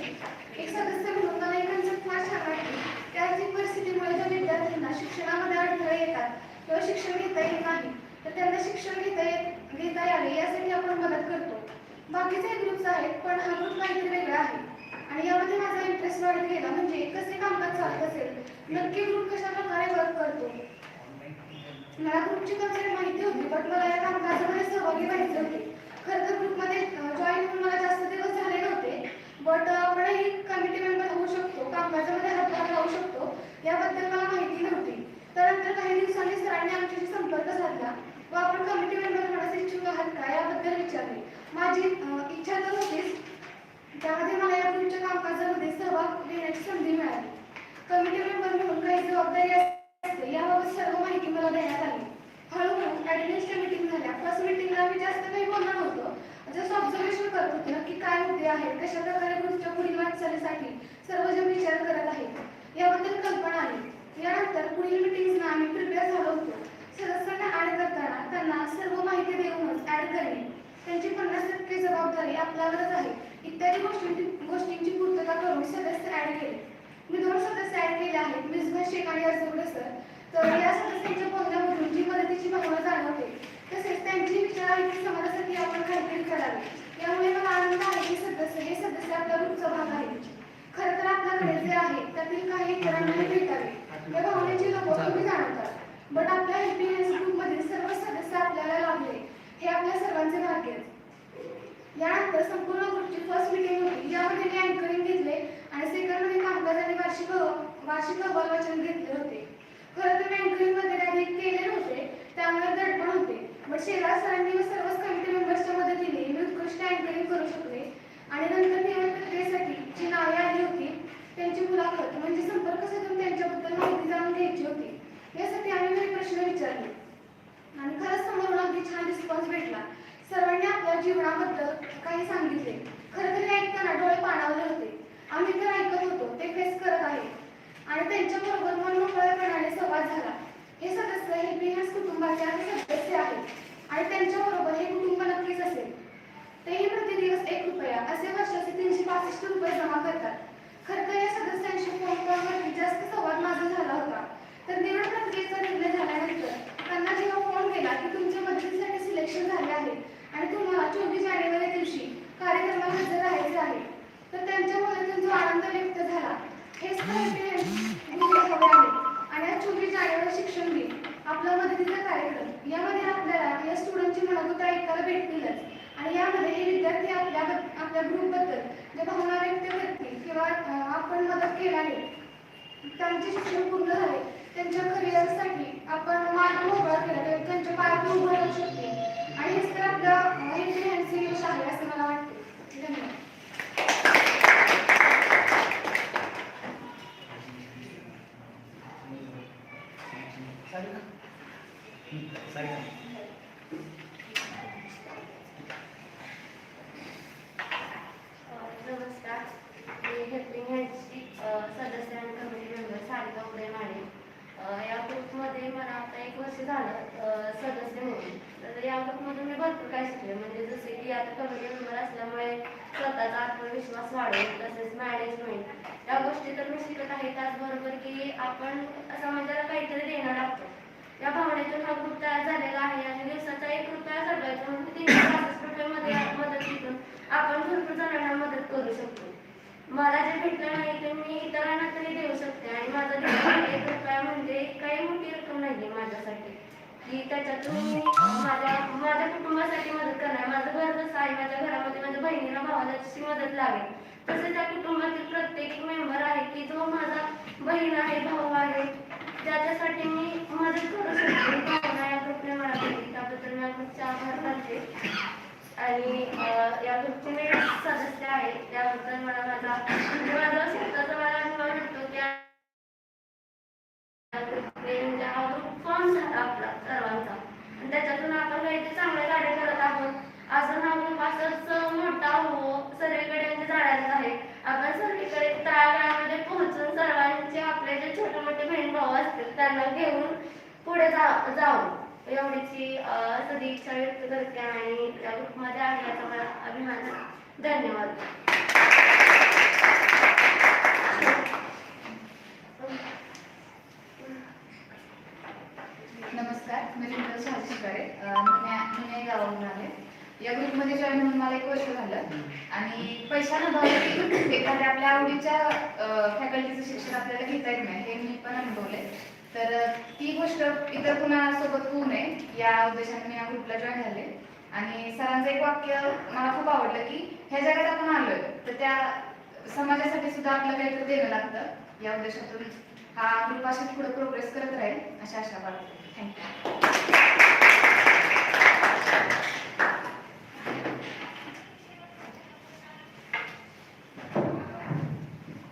एक सदस्य म्हणून मला एक कन्सेप्ट फार छान वाटली की आर्थिक परिस्थितीमुळे ज्या विद्यार्थ्यांना शिक्षणामध्ये अडथळे येतात किंवा शिक्षण घेता येत नाही तर त्यांना शिक्षण घेता यावे यासाठी आपण मदत करतो. बाकीचे ग्रुप्स आहेत पण हा ग्रुप काहीतरी वेगळा आहे आणि यामध्ये माझा इंटरेस्ट वाढत गेला. म्हणजे कसे कामकाज चालत असेल, नक्की ग्रुप कशा प्रकारे वर्क करतो. मला ग्रुपची कन्सेप्ट माहिती होती पण मला या कामकाजामध्ये सहभागी व्हायचे होते. खरं तर ग्रुपमध्ये जॉईन होऊन मला जास्त दिवस झाले नव्हते, बट आपणही कमिटी मेंबर होऊ शकतो, कामकाजामध्ये हातभार लावू शकतो याबद्दल मला माहिती नव्हती. त्यानंतर काही दिवसांनी सरांनी आमच्याशी संपर्क साधला व आपण कमिटी मेंबर होण्यास इच्छुक आहात का याबद्दल विचारले. माझी इच्छा तर होतीच, त्यामध्ये मला या ग्रुपच्या कामकाजामध्ये सहभाग घेण्याची संधी मिळाली. कमिटी मेंबर म्हणून काही जबाबदारी असते याबाबत सर्व माहिती मला देण्यात आली. हळूहळू ॲडमिनिस्ट्रेटिव्ह मीटिंग झाल्या. फर्स्ट मीटिंगला मी जास्त काही बोलणार नव्हतो, जस्ट ऑब्झर्वेशन करत होते नक्की काय मुद्दे आहेत, कशा प्रकारे ग्रुपच्या पुढील वाटचालीसाठी सर्वजण विचार करत आहेत याबद्दल कल्पना आली. यानंतर पुढील मीटिंग्सना आम्ही प्रिपेअर झालो होतो. सदस्यांना ॲड करताना त्यांना सर्व माहिती देऊनच ॲड करणे, त्यांची 50% जबाबदारी आपल्यावरच आहे इत्यादी गोष्टींची पूर्तता करून सदस्य ॲड केले. मी 2 सदस्य ॲड केले आहेत, मिसबा शेख आणि अर्जुन सर. तर या सदस्यांच्या बोलण्यामधून जी मदतीची भावना जाणवते तसेच त्यांची विचार आहे की समाजासाठी आपण काहीतरी करावे. यामुळे मला आनंद आहे की हे सदस्य आपल्या ग्रुपचा भाग आहेत. खरं तर आपल्याकडे जे आहे त्यातील काही इतरांनाही भेटावे या भावनेची लोक तुम्ही जाणवतात. बट आपल्या हेल्पिंग हँड्स ग्रुपमधील सर्व सदस्य आपल्याला लाभले हे आपल्या सर्वांचे भाग्य. यानंतर संपूर्ण ग्रुपची फर्स्ट मीटिंग होती, यामध्ये मी अँकरिंग घेतले आणि सेकंडमध्ये कामकाजाने वार्षिक अहवाल वाचन घेतले होते. खरं तर मी अँकरिंग वगैरे आधी केले नव्हते त्यामुळे दडपण होते, बट शेलार सरांनी व सर्वच कमिटी मेंबर्सच्या मदतीने मी उत्कृष्ट अँकरिंग करू शकले. आणि नंतर निवड प्रक्रियेसाठी जी नावे आली होती त्यांची मुलाखत म्हणजे संपर्क साधून त्यांच्याबद्दल माहिती जाणून घ्यायची होती. यासाठी आम्ही काही प्रश्न विचारले आणि खरंच समोरून अगदी छान रिस्पॉन्स भेटला. सर्वांनी आपल्या जीवनाबद्दल काही सांगितले. खरं तर ऐकताना डोळे पाणावले होते. आम्ही तर ऐकत होतो, ते फेस करत आहे आणि त्यांच्याबरोबर मनमोकळेपणाने संवाद झाला. हे सदस्य हेल्पिंग हँड्स कुटुंबाचे सदस्य आहेत आणि त्यांच्याबरोबर हे कुटुंब नक्कीच असेल. तेही प्रति दिवस 1 रुपया असे वर्षाचे 365 रुपये जमा करतात. खरं तर या सदस्यांशी फोन कॉलवरती जास्त संवाद माझा झाला होता. तर निवड प्रक्रियेचा निर्णय झाल्यानंतर त्यांना जेव्हा फोन केला की तुमच्या मदतीसाठी सिलेक्शन झाले आहे आणि तुम्हाला 24 जानेवारी दिवशी कार्यक्रमाला हजर राहायचे आहे, तर त्यांच्या मनातून जो आनंद व्यक्त झाला हेच हवे आहे. आणि आज 24 जानेवारी शिक्षण दिन आपला मदतीचा कार्यक्रम यामध्ये आपल्याला या स्टुडंटची मनोगत ऐकायला भेटतीलच. आणि यामध्ये हे विद्यार्थी आपल्या ग्रुपबद्दल ज्या भावना व्यक्त करतील किंवा आपण मदत केल्याने त्यांचे शिक्षण पूर्ण झाले, त्यांच्या करिअरसाठी आपण मार्ग मोकळा केला तर त्यांच्या पायावर उभं राहू शकते. आणि हेच तर आपल्या हेल्पिंग हँडचे यश आहे असं मला वाटते. धन्यवाद. नमस्कार, मी हेल्पिंग हँडची सदस्य आणि कमिटी मेंबर सारिका उदय माने. या ग्रुपमध्ये मला आता 1 वर्ष झालं सदस्य म्हणून. तर या ग्रुपमधून मी भरपूर काय शिकले, म्हणजे जसे की आता कमिटी मेंबर असल्यामुळे स्वतःचा आत्मविश्वास वाढेल, तसेच मॅनेजमेंट या गोष्टी तर मी शिकत आहे. त्याचबरोबर की आपण समाजाला काहीतरी देणं लागतो या भावनेतून हा ग्रुप तयार झालेला आहे. आणि दिवसाचा 1 रुपया जगायचा म्हणजे 365 रुपयामध्ये मदतीतून आपण भरपूर जणांना मदत करू शकतो. मला जे भेटलं नाही ते मी इतरांना तरी देऊ शकते. आणि माझा दिवसाला 1 रुपया म्हणजे काही मोठी रक्कम नाही माझ्यासाठी, की त्याच्यातून मी माझ्या कुटुंबासाठी मदत करणार. माझं घर जसं आहे, माझ्या घरामध्ये माझ्या बहिणीला भावाला जशी मदत लागेल तसे त्या कुटुंबातील प्रत्येक मेंबर आहे की जो माझा बहीण आहे, भाऊ आहे, ज्याच्यासाठी मी मदत करू शकते. भावना या ग्रुपने मला दिली, त्याबद्दल मी खूप आभार मानते. आणि या ग्रुपचे मी सदस्य आहे, त्याबद्दल मला माझा स्वतःचा मला अभिमान वाटतो की म्हणजे हा ग्रुप फॉर्म झाला आपला सर्वांचा, आणि त्याच्यातून आपण काहीतरी चांगले कार्य करत आहोत. अजून हा ग्रुप असंच मोठा हो, सगळीकडे म्हणजे जाणारच आहे. आपण सगळीकडे तळागाळामध्ये पोहोचून सर्वांचे आपले जे छोटे मोठे बहीण भाऊ असतील त्यांना घेऊन पुढे जाऊ एवढीची सदिच्छा व्यक्त करते. आणि या ग्रुपमध्ये आहे याचा मला अभिमान आहे. धन्यवाद. नमस्कार, मी रिंकल शिकारे, मी गावाहून आले. या ग्रुपमध्ये जॉईन होऊन मला 1 वर्ष झालं. आणि पैसा नव्हता एखाद्या आपल्या आवडीच्या फॅकल्टीचं शिक्षण आपल्याला घेता येत नाही, हे मी पण अनुभवले. तर ती गोष्ट इतर कुणासोबत होऊ नये या उद्देशाने मी या ग्रुपला जॉईन झाले. आणि सरांचं एक वाक्य मला खूप आवडलं की ह्या जगात आपण आलोय तर त्या समाजासाठी सुद्धा आपल्याला काहीतरी देणं लागतं. या उद्देशातून हा ग्रुप अशीच पुढे प्रोग्रेस करत राहील अशी आशा बाळगते. थँक्यू.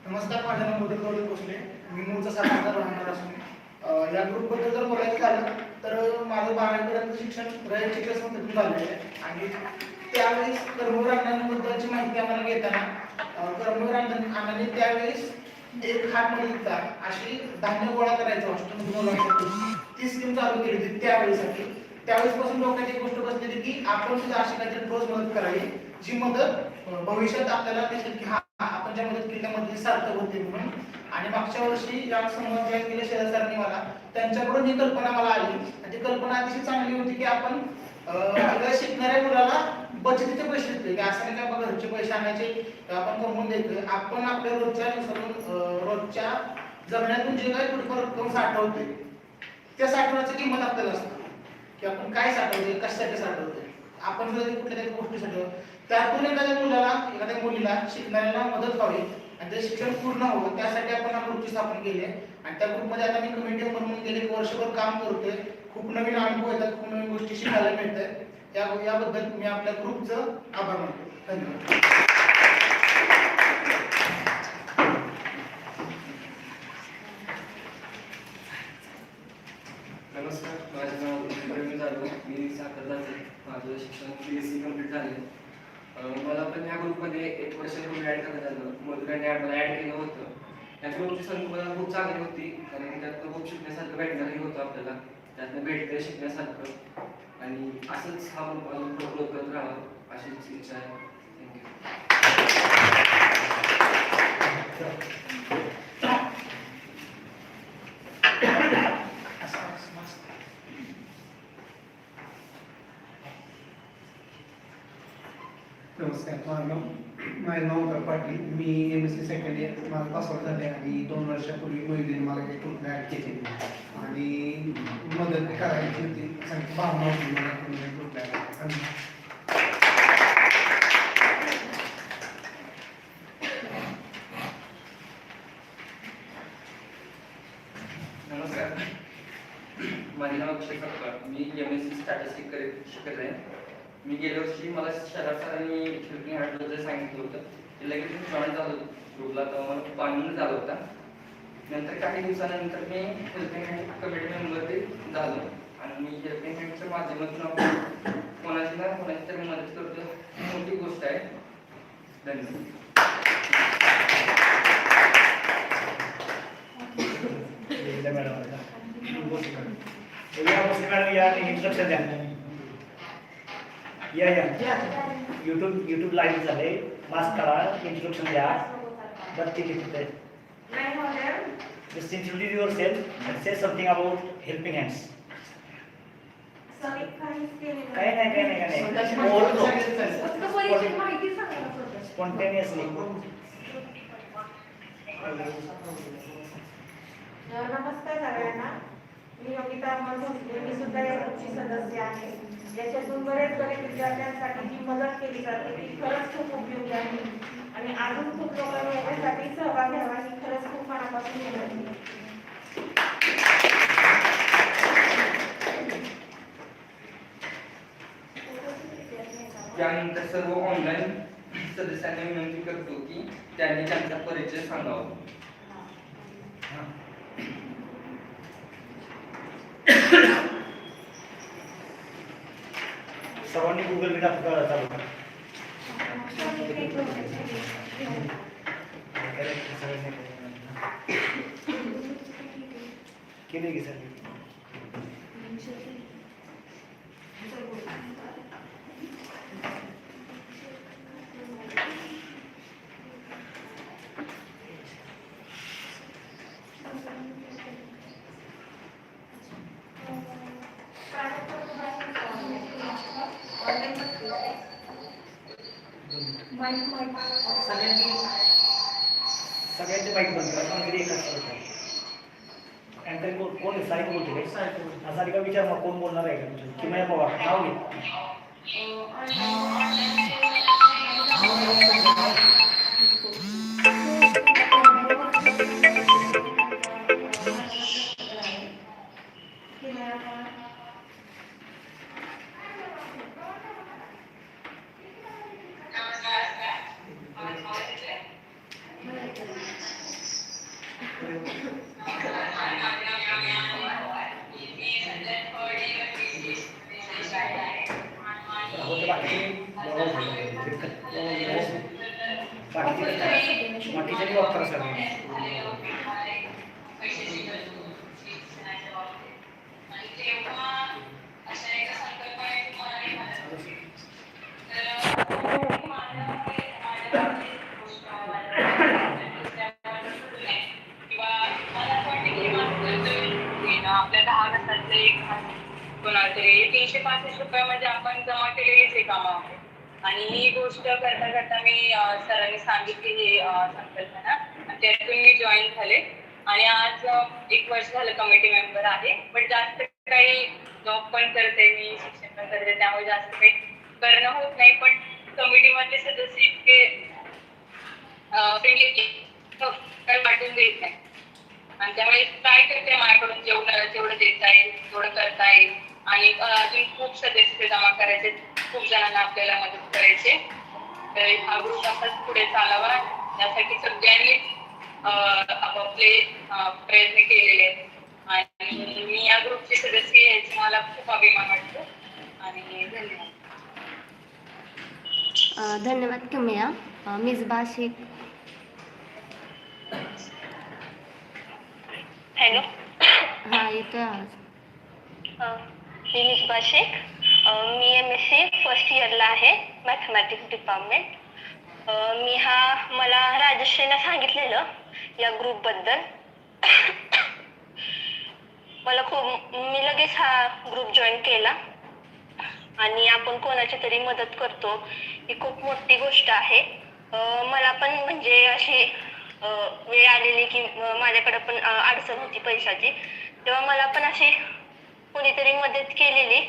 नमस्कार, माझं नाव मोदक गौरव भोसले. मी मूळचा सातारा राहणार असून या ग्रुपबद्दल जर बोलायचं झालं तर माझं 12वीपर्यंत शिक्षण रयत शिक्षण संस्थेतून झालेलं आहे. आणि त्यावेळेस कर्मवीर अण्णांबद्दलची माहिती आम्हाला घेताना कर्मवीर अण्णांनी त्यावेळेस 1 हातमध्ये अशी धान्य गोळा करायचं मुलांसाठी ती स्कीम चालू केली होती त्यावेळेसाठी. त्यावेळेसपासून लोकांची एक गोष्ट बसलेली की आपण सुद्धा अशी काहीतरी ठोस मदत करावी जी मदत भविष्यात आपल्याला दिसेल की हा आपण ज्या मदत केल्यामध्ये सार्थक होते म्हणून. आणि मागच्या वर्षी या समूहात जॉईन केले शरद सरांनी मला, त्यांच्याकडून ही कल्पना मला आली. आणि ती कल्पना अतिशय चांगली होती की आपण शिकणाऱ्या मुलाला बचतीचे पैसे देतोय, की असं नाही की आपण घरचे पैसे आणायचे आपण कमवून देतोय. आपण आपल्या रोजच्या जगण्यातून जे काही थोडीफार रक्कम साठवतोय त्या साठवण्याची किंमत आपल्याला असते की आपण काय साठवतोय, कशासाठी साठवतोय. आपण जर कुठल्या तरी गोष्टीसाठी त्यातून एखाद्या मुलाला एखाद्या मुलीला शिकणाऱ्याला मदत व्हावी आणि ते शिक्षण पूर्ण व्हावं त्यासाठी आपण हा ग्रुपची स्थापना केली आहे. आणि त्या ग्रुपमध्ये आता मी कमिटी म्हणून गेले 1 वर्षभर काम करतोय. खूप नवीन अनुभव येतात, खूप नवीन गोष्टी शिकायला मिळतात. याबद्दल मी आपल्या ग्रुपचं आभार मानतो. धन्यवाद. नमस्कार, माझं नाव प्रवीण जाधव. मी सातारलाच आहे. माझं शिक्षण BSc कंप्लीट झाले. मला पण या ग्रुपमध्ये 1 वर्षापूर्वी ॲड करण्यात आलं. मधुराने मला ॲड केलं होतं. या ग्रुपची संकल्पना खूप चांगली होती कारण त्यातनं खूप शिकण्यासारखं भेटणारही होतं आपल्याला. त्यातनं भेटतं शिकण्यासारखं. आणि असंच हा ग्रुप अजून ग्रोथ करत राहावं अशीच इच्छा आहे. नमस्कार, माझं नाव ओंकार पाटील. मी MSc सेकंड इयर माझं पासआउट झाले आणि 2 वर्षापूर्वी मोहिदीने मला काही ग्रुपला ॲड केली आणि मदत करायची होती. भावना होती मला ग्रुपला ॲड. नमस्कार, माझे नाव अक्षय सपकाळ. मी MSc स्टॅटिस्टिक्स शिकत आहे. मी गेल्या वर्षी मला शरद सरांनी हेल्पिंग हँडबद्दल सांगितलं होतं. ते लगेच जॉईन झालो ग्रुपला, तर मला खूप आनंद झाला होता. नंतर काही दिवसानंतर मी हेल्पिंग हँड कमिटी मेंबरमध्ये झालो. आणि मी हेल्पिंग हँडच्या माध्यमातून आपण कोणाची ना कोणाची तरी मदत करतो, ही मोठी गोष्ट आहे. धन्यवाद. भोसले मॅडम आहे का? भोसले मॅडम. या भोसले मॅडम या आणि इंट्रोडक्शन द्या. या यूट्यूब लाईव्ह झाले. मास्क करा, इंट्रोडक्शन द्या. बरं ठीक आहे. Just introduce yourself and say something about helping hands. काही नाही. फक्त परिचय माहिती सांगा ना थोडक्यात. Spontaneously. नमस्कार सगळ्यांना. मी योगिता अमर भोसले. मी सुद्धा या ग्रुपची सदस्य आहे. याच्यातून बरेच विद्यार्थ्यांसाठी जी मदत केली जाते ती खरंच खूप उपयोगी आहे आणि अजून खूप लोकांनी याच्यासाठी सहभाग घ्यावा ही खरंच खूप मनापासून विनंती आहे. त्यानंतर सर्व ऑनलाईन सदस्यांना विनंती करतो की त्यांनी त्यांचा परिचय सांगावा. सर्वांनी गुगल मीट चालू करा. केले की सर सगळ्यांचे बाईक बंद करा. पण घरी एकाच अँकर कोण आहे? साई बोलते काय? असा का विचार मग कोण बोलणार आहे का? किमया पवार नाव घे. बाकीचे वापर सर आपल्या 10 वर्षाचे एक कोणाचे 365 रुपये म्हणजे आपण जमा केलेली जे कामं आहे आणि ही गोष्ट करता मी सरांनी सांगितली ही संकल्पना आणि त्यातून मी जॉईन झाले आणि आज 1 वर्ष झालं कमिटी मेंबर आहे. पण जास्त काही जॉब पण करते मी, शिक्षण पण करते, त्यामुळे जास्त काही करणं होत नाही. पण कमिटीमधले सदस्य इतके काही वाटून देत नाही आणि त्यामुळे ट्राय करते माझ्याकडून जेवढं देता येईल तेवढं करता येईल आणि अजून खूप सदस्य जमा करायचे, खूप जणांना आपल्याला मदत करायचे. तर हा ग्रुप असाच पुढे चालावा यासाठी सगळ्यांनी आपापले प्रयत्न केलेले आहेत आणि मी या ग्रुपचे सदस्य याचा मला खूप अभिमान वाटतो आणि धन्यवाद. धन्यवाद किमया. मिसबा शेख. हॅलो. हा येतोय आवाज. मी मिसबा शेख. मी MSc फर्स्ट इयरला आहे, मॅथमॅटिक्स डिपार्टमेंट. मला राजश्रीनं सांगितलेलं या ग्रुपबद्दल. मी लगेच हा ग्रुप जॉईन केला आणि आपण कोणाची तरी मदत करतो ही खूप मोठी गोष्ट आहे. मला पण म्हणजे अशी वेळ आलेली की माझ्याकडे पण अडचण होती पैशाची, तेव्हा मला पण अशी कोणीतरी मदत केलेली.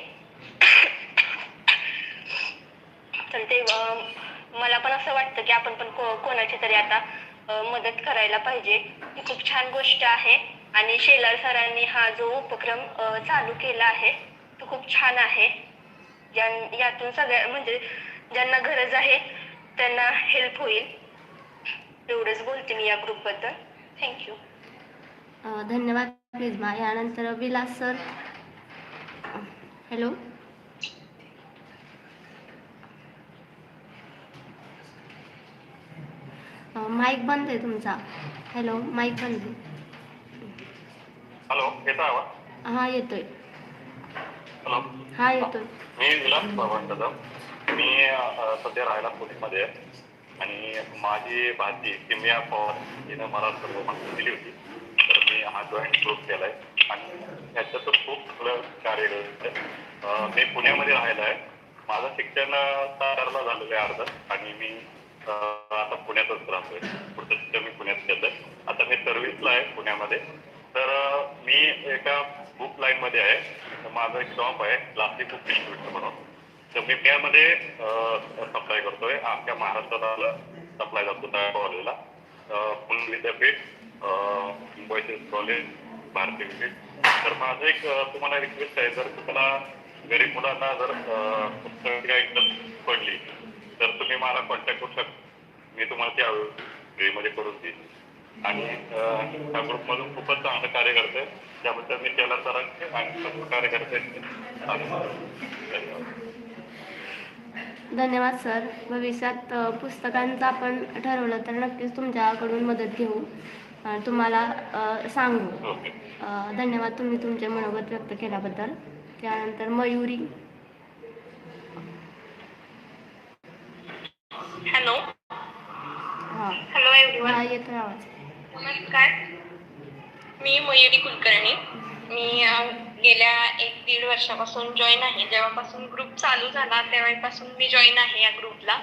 तर ते मला पण असं वाटतं की आपण पण कोणाची तरी आता मदत करायला पाहिजे. ही खूप छान गोष्ट आहे आणि शेलार सरांनी हा जो उपक्रम चालू केला आहे तो खूप छान आहे. यातून सगळ्या म्हणजे ज्यांना गरज आहे त्यांना हेल्प होईल. एवढंच बोलते मी या ग्रुपबद्दल. थँक्यू. धन्यवाद प्रिझ्मा. यानंतर विलास सर. हॅलो. माईक बंद आहे तुमचा. हॅलो, माईक बंद आहे. हॅलो, येतोय आवाज? हा येतोय. हॅलो, हा येतोय. मी विलास बाबा कदम. मी सध्या राहायला पुण्यामध्ये आहे आणि माझी भाची किमया पवार हिनं मला सर्व माहिती दिली होती. तर मी हा जॉईंट ग्रुप केलाय आणि ह्याच्यात खूप चांगलं कार्य करतोय. मी पुण्यामध्ये राहायला आहे. माझं शिक्षण सातारला झालेलं आहे अर्ध आणि मी आता पुण्यातच राहतोय. पुढचं शिक्षण मी पुण्यात केलंय. आता मी सर्व्हिसला आहे पुण्यामध्ये. तर मी एका बुक लाईन मध्ये आहे. माझं एक शॉप आहे क्लासिक बुक डिस्ट्रीब्युटर म्हणून. तर मी त्यामध्ये सप्लाय करतोय. आमच्या महाराष्ट्राला सप्लाय करतो त्या कॉलेजला. पुणे विद्यापीठ, बॉयसेस कॉलेज, भारती विद्यापीठ. तर माझं एक तुम्हाला रिक्वेस्ट आहे, जर तुम्हाला गरीब मुलांना जर पुस्तकाची काही इंटरेस्ट पडली तर तुम्ही मला कॉन्टॅक्ट करू शकता. मी तुम्हाला त्या फ्रीमध्ये करून देईन. आणि ह्या ग्रुपमधून खूपच चांगलं कार्य करतोय. त्याबद्दल मी त्याला सरांचे आणि सर्व कार्यकर्ते धन्यवाद सर. भविष्यात पुस्तकांचं आपण ठरवलं तर नक्कीच तुमच्याकडून मदत घेऊ, तुम्हाला सांगू. धन्यवाद तुम्ही तुमचे मनोगत व्यक्त केल्याबद्दल. त्यानंतर मयुरी. हॅलो. हां हॅलो एव्हरीवन. हां येतोय आवाज. नमस्कार. मी मयुरी कुलकर्णी. मी गेल्या 1-1.5 वर्षापासून जॉईन आहे. जेव्हापासून ग्रुप चालू झाला तेव्हापासून मी जॉईन आहे या ग्रुपला.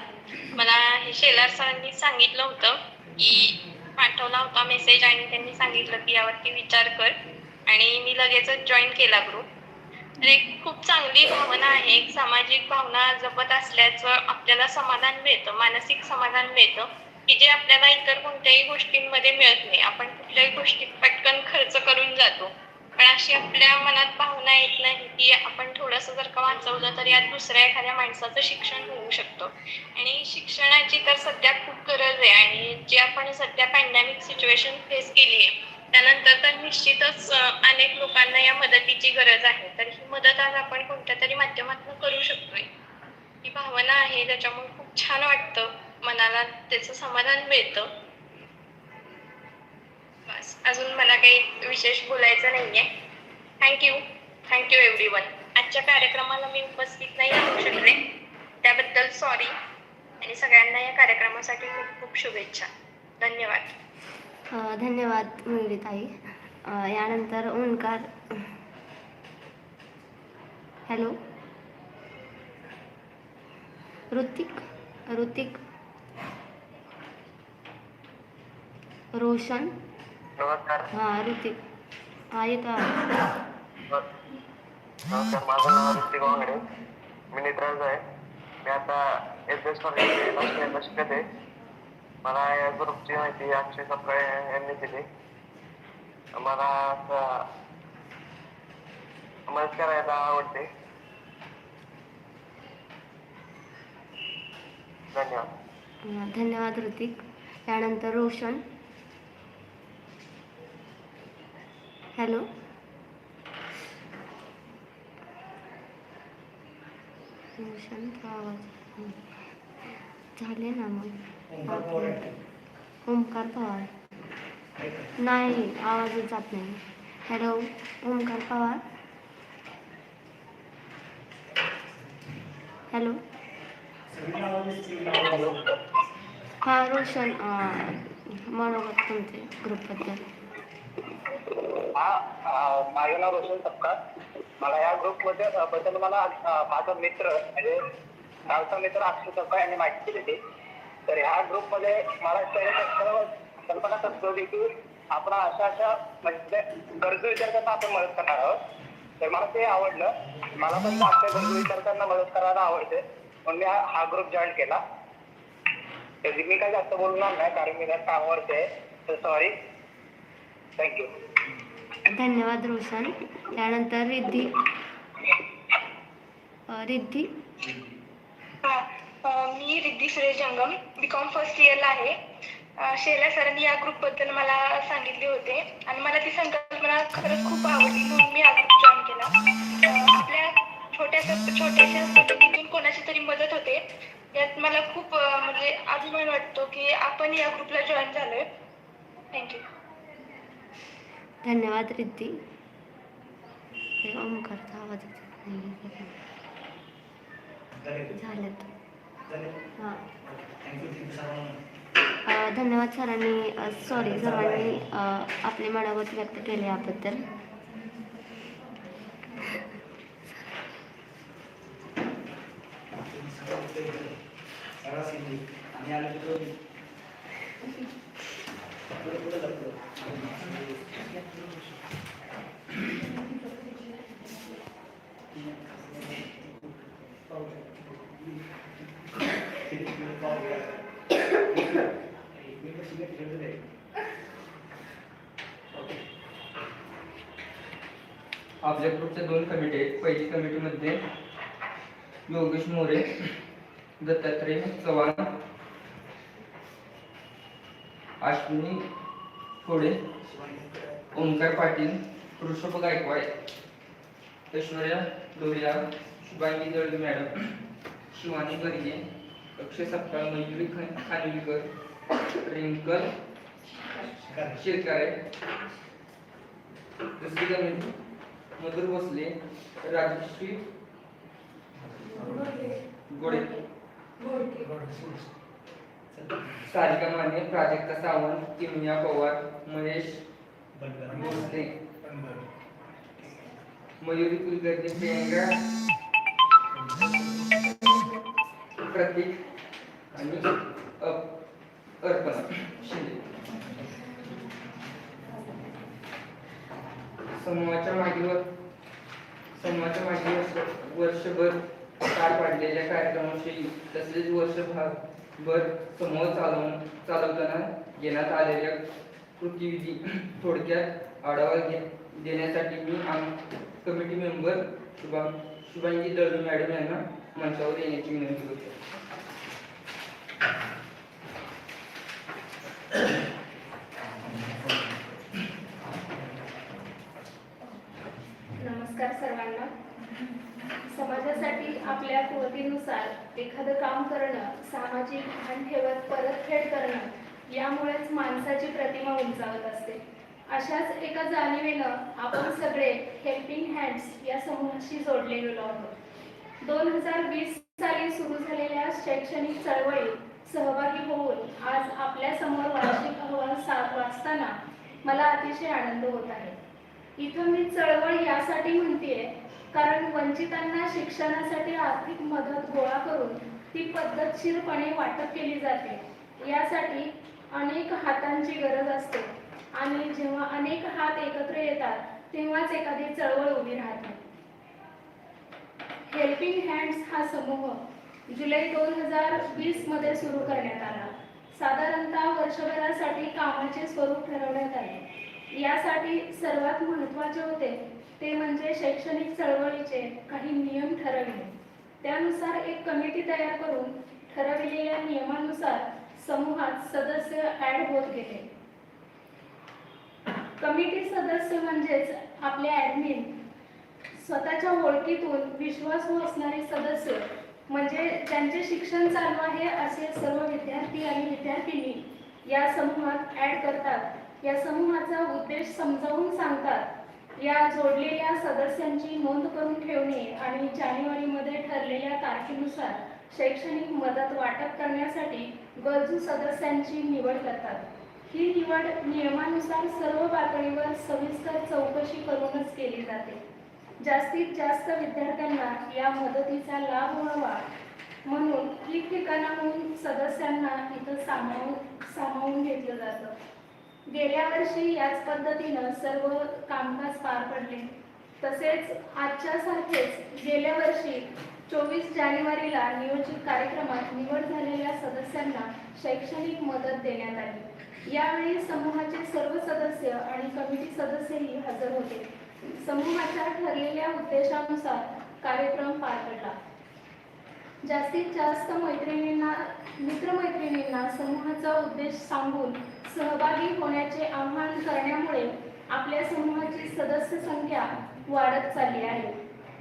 मला हे शेलार सरांनी सांगितलं होतं की पाठवला होता मेसेज आणि त्यांनी सांगितलं की यावरती विचार कर आणि मी लगेचच जॉईन केला ग्रुप. तर एक खूप चांगली भावना आहे. एक सामाजिक भावना जपत असल्याचं आपल्याला समाधान मिळतं, मानसिक समाधान मिळतं की जे आपल्याला इतर कोणत्याही गोष्टींमध्ये मिळत नाही. आपण कुठल्याही गोष्टी पटकन खर्च करून जातो, पण अशी आपल्या मनात भावना येत नाही की आपण थोडंसं जर का वाचवलं तर यात दुसऱ्या एखाद्या माणसाचं शिक्षण होऊ शकतं. आणि शिक्षणाची तर सध्या खूप गरज आहे आणि जे आपण सध्या पॅन्डेमिक सिच्युएशन फेस केली आहे त्यानंतर तर निश्चितच अनेक लोकांना या मदतीची गरज आहे. तर ही मदत आज आपण कोणत्या तरी माध्यमातून करू शकतोय. ही भावना आहे, त्याच्यामुळे खूप छान वाटतं, मनाला त्याचं समाधान मिळतं. बस, अजून मला काही विशेष बोलायचं नाहीये. Thank you everyone. आजच्या कार्यक्रमाला मी उपस्थित नाही राहू शकले त्याबद्दल सॉरी आणि सगळ्यांना या कार्यक्रमासाठी खूप खूप शुभेच्छा. धन्यवाद. धन्यवाद मयुरीताई. यानंतर ओंकार. हॅलो. ऋतिक. रोशन. नमस्कार. हां ऋतिक. हां येतो आवाज. नमस्कार, माझं नाव ऋतिक वांगडे. मी निद्राज आहे. मी आता एस कॉलेजला शिकत आहे. मला या ग्रुपची माहिती अक्षय सप्लाय यांनी दिली. मला मदत करायला आवडते. धन्यवाद. धन्यवाद ऋतिक. त्यानंतर रोशन. हॅलो. रोशनचा आवाज झाले ना मग. ओमकार पवार. नाही, आवाजच जात नाही. हॅलो ओमकार पवार. हॅलो. हां रोशन, मनोगत तुमचे ग्रुपबद्दल. माझं नाव रोशन सपकाळ. मला या ग्रुपमध्ये बद्दल मला माझा मित्र म्हणजे गावचा मित्र अक्षय सपकाळ यांनी माहिती दिली. तर ह्या ग्रुपमध्ये मला कल्पना सुचवली की आपण अशा म्हणजे गरजू विद्यार्थ्यांना आपण मदत करणार आहोत. तर मला ते आवडलं. मला पण अशा गरजू विद्यार्थ्यांना मदत करायला आवडते म्हणून मी हा ग्रुप जॉईन केला. तर मी काही जास्त बोलणार नाही कारण मी त्या कामावरती आहे. तर सॉरी. थँक्यू. धन्यवाद रोशन. त्यानंतर रिद्धी. मी रिद्धी सुरेश जंगम, BCom फर्स्ट इयरला आहे. शेला सरांनी या ग्रुपबद्दल मला सांगितले होते आणि मला ती संकल्पना खरंच खूप आवडली म्हणून मी हा ग्रुप जॉईन केला. आपल्या छोट्याशा पद्धतीतून कोणाची तरी मदत होते यात मला खूप म्हणजे अभिमान वाटतो की आपण या ग्रुपला जॉईन झालोय. थँक्यू. धन्यवाद रिद्धी. हे ओमकारचा आवाज येत नाही. झालं हां. धन्यवाद सरांनी, सॉरी सर्वांनी आपले मनोगत व्यक्त केले याबद्दल. आपल्या ग्रुपच्या 2 कमिटी आहेत. पहिली कमिटीमध्ये योगेश मोरे, दत्तात्रय चव्हाण, अश्विनी थोडे, ओंकार पाटील, ऋषभ गायकवाड, ऐश्वर्या लोहिया, शुभांगी दळवी मॅडम, शिवानी गर्गे, अक्षय सपकाळ, मयुरी खानविलकर, रिंकल शेतकरे. दुसरी कमिटी मधुर भोसले, राजश्री गोडे, सारिका माने, प्राजक्ता सावंत, किमिया पवार, महेश भोसले, मयुरी कुलकर्णी, प्रियंका, प्रतीक आणि अर्पणा शिंदे. समूहाच्या मागील वर्षभर पार पाडलेल्या कार्यक्रमाविषयी तसेच वर्षभर समूह चालवताना घेण्यात आलेल्या कृतीविधी थोडक्यात आढावा देण्यासाठी मी committee member Shubhangi Dalvi madam यांना मंचावर येण्याची विनंती करतो. नमस्कार सर्वांना. समाजासाठी आपल्या कुवतीनुसार एखादं काम करणं, सामाजिक भान ठेवत परतफेड करणं यामुळेच माणसाची प्रतिमा उंचावत असते. अशाच एका जाणीवेनं आपण सगळे हेल्पिंग हँड्स या समूहाशी जोडले गेलो आहोत. 2020 साली सुरू झालेल्या शैक्षणिक चळवळीत सहभागी होऊन आज आपल्या समोर वार्षिक अहवाल वाचताना मला अतिशय आनंद होत आहे. इथं मी चळवळ यासाठी म्हणतेय कारण वंचितांना शिक्षणासाठी आर्थिक मदत गोळा करून ती पद्धतशीरपणे वाटप केली जाते. यासाठी अनेक हातांची गरज असते आणि जेव्हा अनेक हात एकत्र येतात तेव्हाच एखादी चळवळ उभी राहते. हेल्पिंग हँड्स हा समूह जुलै 2020 मध्ये सुरू करण्यात आला. साधारणतः वर्षभरासाठी कामाचे स्वरूप ठरवण्यात आले. यासाठी सर्वात महत्त्वाचे होते ते म्हणजे शैक्षणिक चळवळीचे काही नियम ठरविणे. त्यानुसार एक कमिटी तयार करून ठरविलेल्या नियमानुसार समूहात सदस्य ॲड होत गेले. कमिटी सदस्य म्हणजेच आपले ॲडमिन, स्वतःच्या ओळखीतून विश्वासू असणारे सदस्य म्हणजे ज्यांचे शिक्षण चालू आहे असे सर्व विद्यार्थी आणि विद्यार्थिनी या समूहात ॲड करतात. या समूहाचा उद्देश समजावून सांगतात. या जोडलेल्या सदस्यांची नोंद करून ठेवणे आणि जानेवारीमध्ये ठरलेल्या तारखेनुसार शैक्षणिक मदत वाटप करण्यासाठी गरजू सदस्यांची निवड करतात. ही निवड नियमानुसार सर्व पातळीवर सविस्तर चौकशी करूनच केली जाते. जास्तीत जास्त विद्यार्थ्यांना या मदतीचा लाभ व्हावा म्हणून ठिकठिकाणाहून सदस्यांना इथं सामावून घेतलं जातं. गेल्या वर्षी याच पद्धतीनं सर्व कामकाज पार पडले. तसेच आजच्या सारखेच गेल्या वर्षी 24 जानेवारीला नियोजित कार्यक्रमात निवड झालेल्या सदस्यांना शैक्षणिक मदत देण्यात आली. यावेळी समूहाचे सर्व सदस्य आणि कमिटी सदस्यही हजर होते. समूहाच्या ठरलेल्या उद्देशानुसार कार्यक्रम पार पडला. जास्तीत जास्त मित्रमैत्रिणींना समूहाचा उद्देश सांगून सहभागी होण्याचे आवाहन करण्यामुळे आपल्या समूहाची सदस्य संख्या वाढत चालली आहे.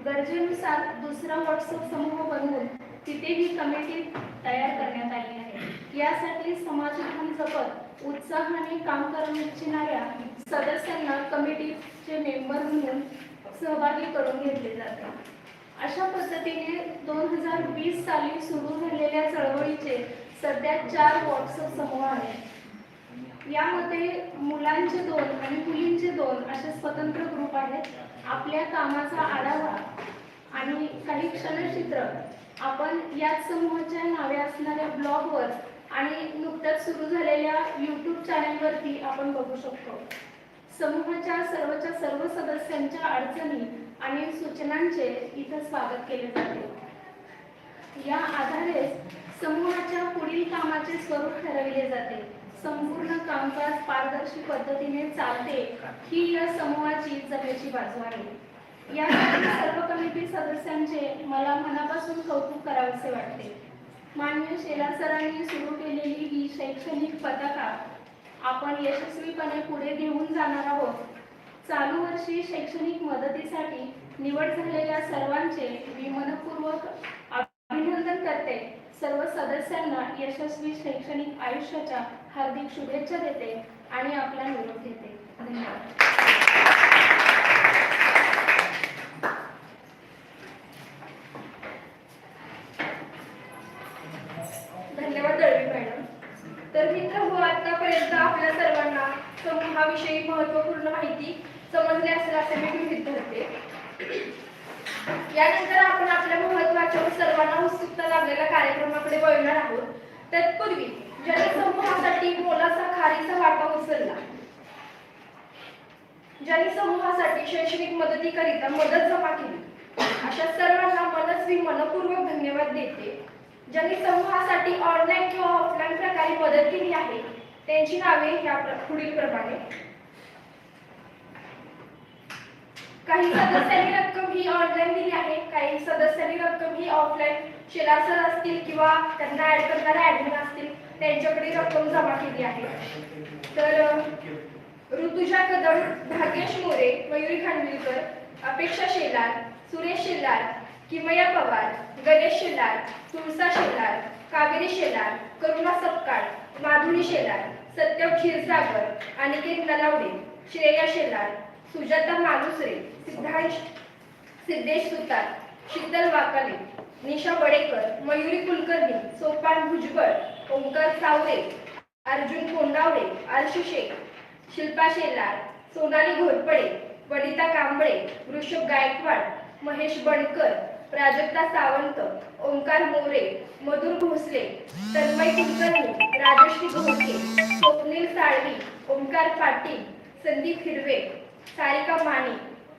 गरजेनुसार दुसरा व्हॉट्सअप समूह बनवून तिथे ही कमिटी तयार करण्यात आली आहे. यासाठी समाजभान जपत उत्साहाने काम करू इच्छिणाऱ्या सदस्यांना कमिटीचे मेंबर म्हणून सहभागी करून घेतले जाते. अशा पद्धतीने 2020 साली सुरू झालेल्या चळवळीचे सध्या 4 व्हॉट्सअप समूह आहेत. यामध्ये मुलांचे 2 आणि मुलींचे 2 असे स्वतंत्र ग्रुप आहेत. आपल्या कामाचा आढावा आणि काही क्षणचित्र आपण याच समूहाच्या नावे असणाऱ्या ब्लॉगवर आणि नुकत्याच सुरू झालेल्या YouTube चॅनलवरती आपण बघू शकतो. समूहाच्या सर्व सदस्यांच्या अडचणी आणि सूचनांचे इथं स्वागत केले जाते. या आधारे समूहाच्या पुढील कामाचे स्वरूप ठरविले जाते. संपूर्ण कामकाज पारदर्शी पद्धतीने चालते ही या समूहाची जमेची बाजू आहे. यासाठी सर्व कमिटी सदस्यांचे मला मनापासून कौतुक करावेसे वाटते. माननीय शेलार सरांनी सुरू केलेली ही शैक्षणिक पताका आपण यशस्वीपणे पुढे घेऊन जाणार आहोत. चालू वर्षी शैक्षणिक मदतीसाठी निवड झालेल्या सर्वांचे मी मनपूर्वक अभिनंदन करते. सर्व सदस्यांना यशस्वी शैक्षणिक आयुष्याच्या हार्दिक शुभेच्छा देते आणि आपला निरोप घेते. धन्यवाद. धन्यवाद दळवी मॅडम. तर मित्रहो, आतापर्यंत आपल्या सर्वांना समूहाविषयी महत्त्वपूर्ण माहिती समजली असेल असे मी गृहीत धरते. यानंतर आपण आपल्या महत्त्वाच्या व सर्वांना उत्सुकता लागलेल्या कार्यक्रमाकडे वळणार आहोत. तत्पूर्वी ज्यांनी समूहासाठी मोलाचा खारीचा वाटा उचलला, ज्यांनी समूहासाठी शैक्षणिक मदतीकरिता मदत जमा केली, अशा सर्वांना मनपूर्वक धन्यवाद देते. ज्यांनी समूहासाठी ऑनलाईन किंवा ऑफलाईन प्रकारे मदत केली आहे त्यांची नावे पुढील प्रमाणे. काही सदस्यांनी रक्कम ही ऑनलाईन दिली आहे, काही सदस्यांनी रक्कम ही ऑफलाईन शेलार सर असतील किंवा त्यांना ऍड करणारे ऍडमिन असतील त्यांच्याकडे रक्कम जमा केली आहे. तर ऋतुजा कदम, भाग्येश मोरे, मयुरी खानविलकर, अपेक्षा शेलार, सुरेश शेलार, किमया पवार, गणेश शेलार, तुळसा शेलार, कावेरी शेलार, करुणा सपकाळ, माधुरी शेलार, सत्यम क्षीरसागर, अनिकेत नलावडे, श्रेया शेलार, सुजाता मालुसरे, सिद्धेश सुतार, शीतल वाकाले, निशा बडेकर, मयुरी कुलकर्णी, सोपान भुजबळ, ओंकार सावरे, अर्जुन कोंडावळे, आरशी शेख, शिल्पा शेलार, सोनाली घोरपडे, वनिता कांबळे, ऋषभ गायकवाड, महेश बनकर, प्राजक्ता सावंत, ओंकार मोरे, मधुर भोसले, तन्मय कुलकर्णी, राजश्री घोडके, स्वप्नील साळवी, ओंकार पाटील, संदीप हिरवे, सारिका माने,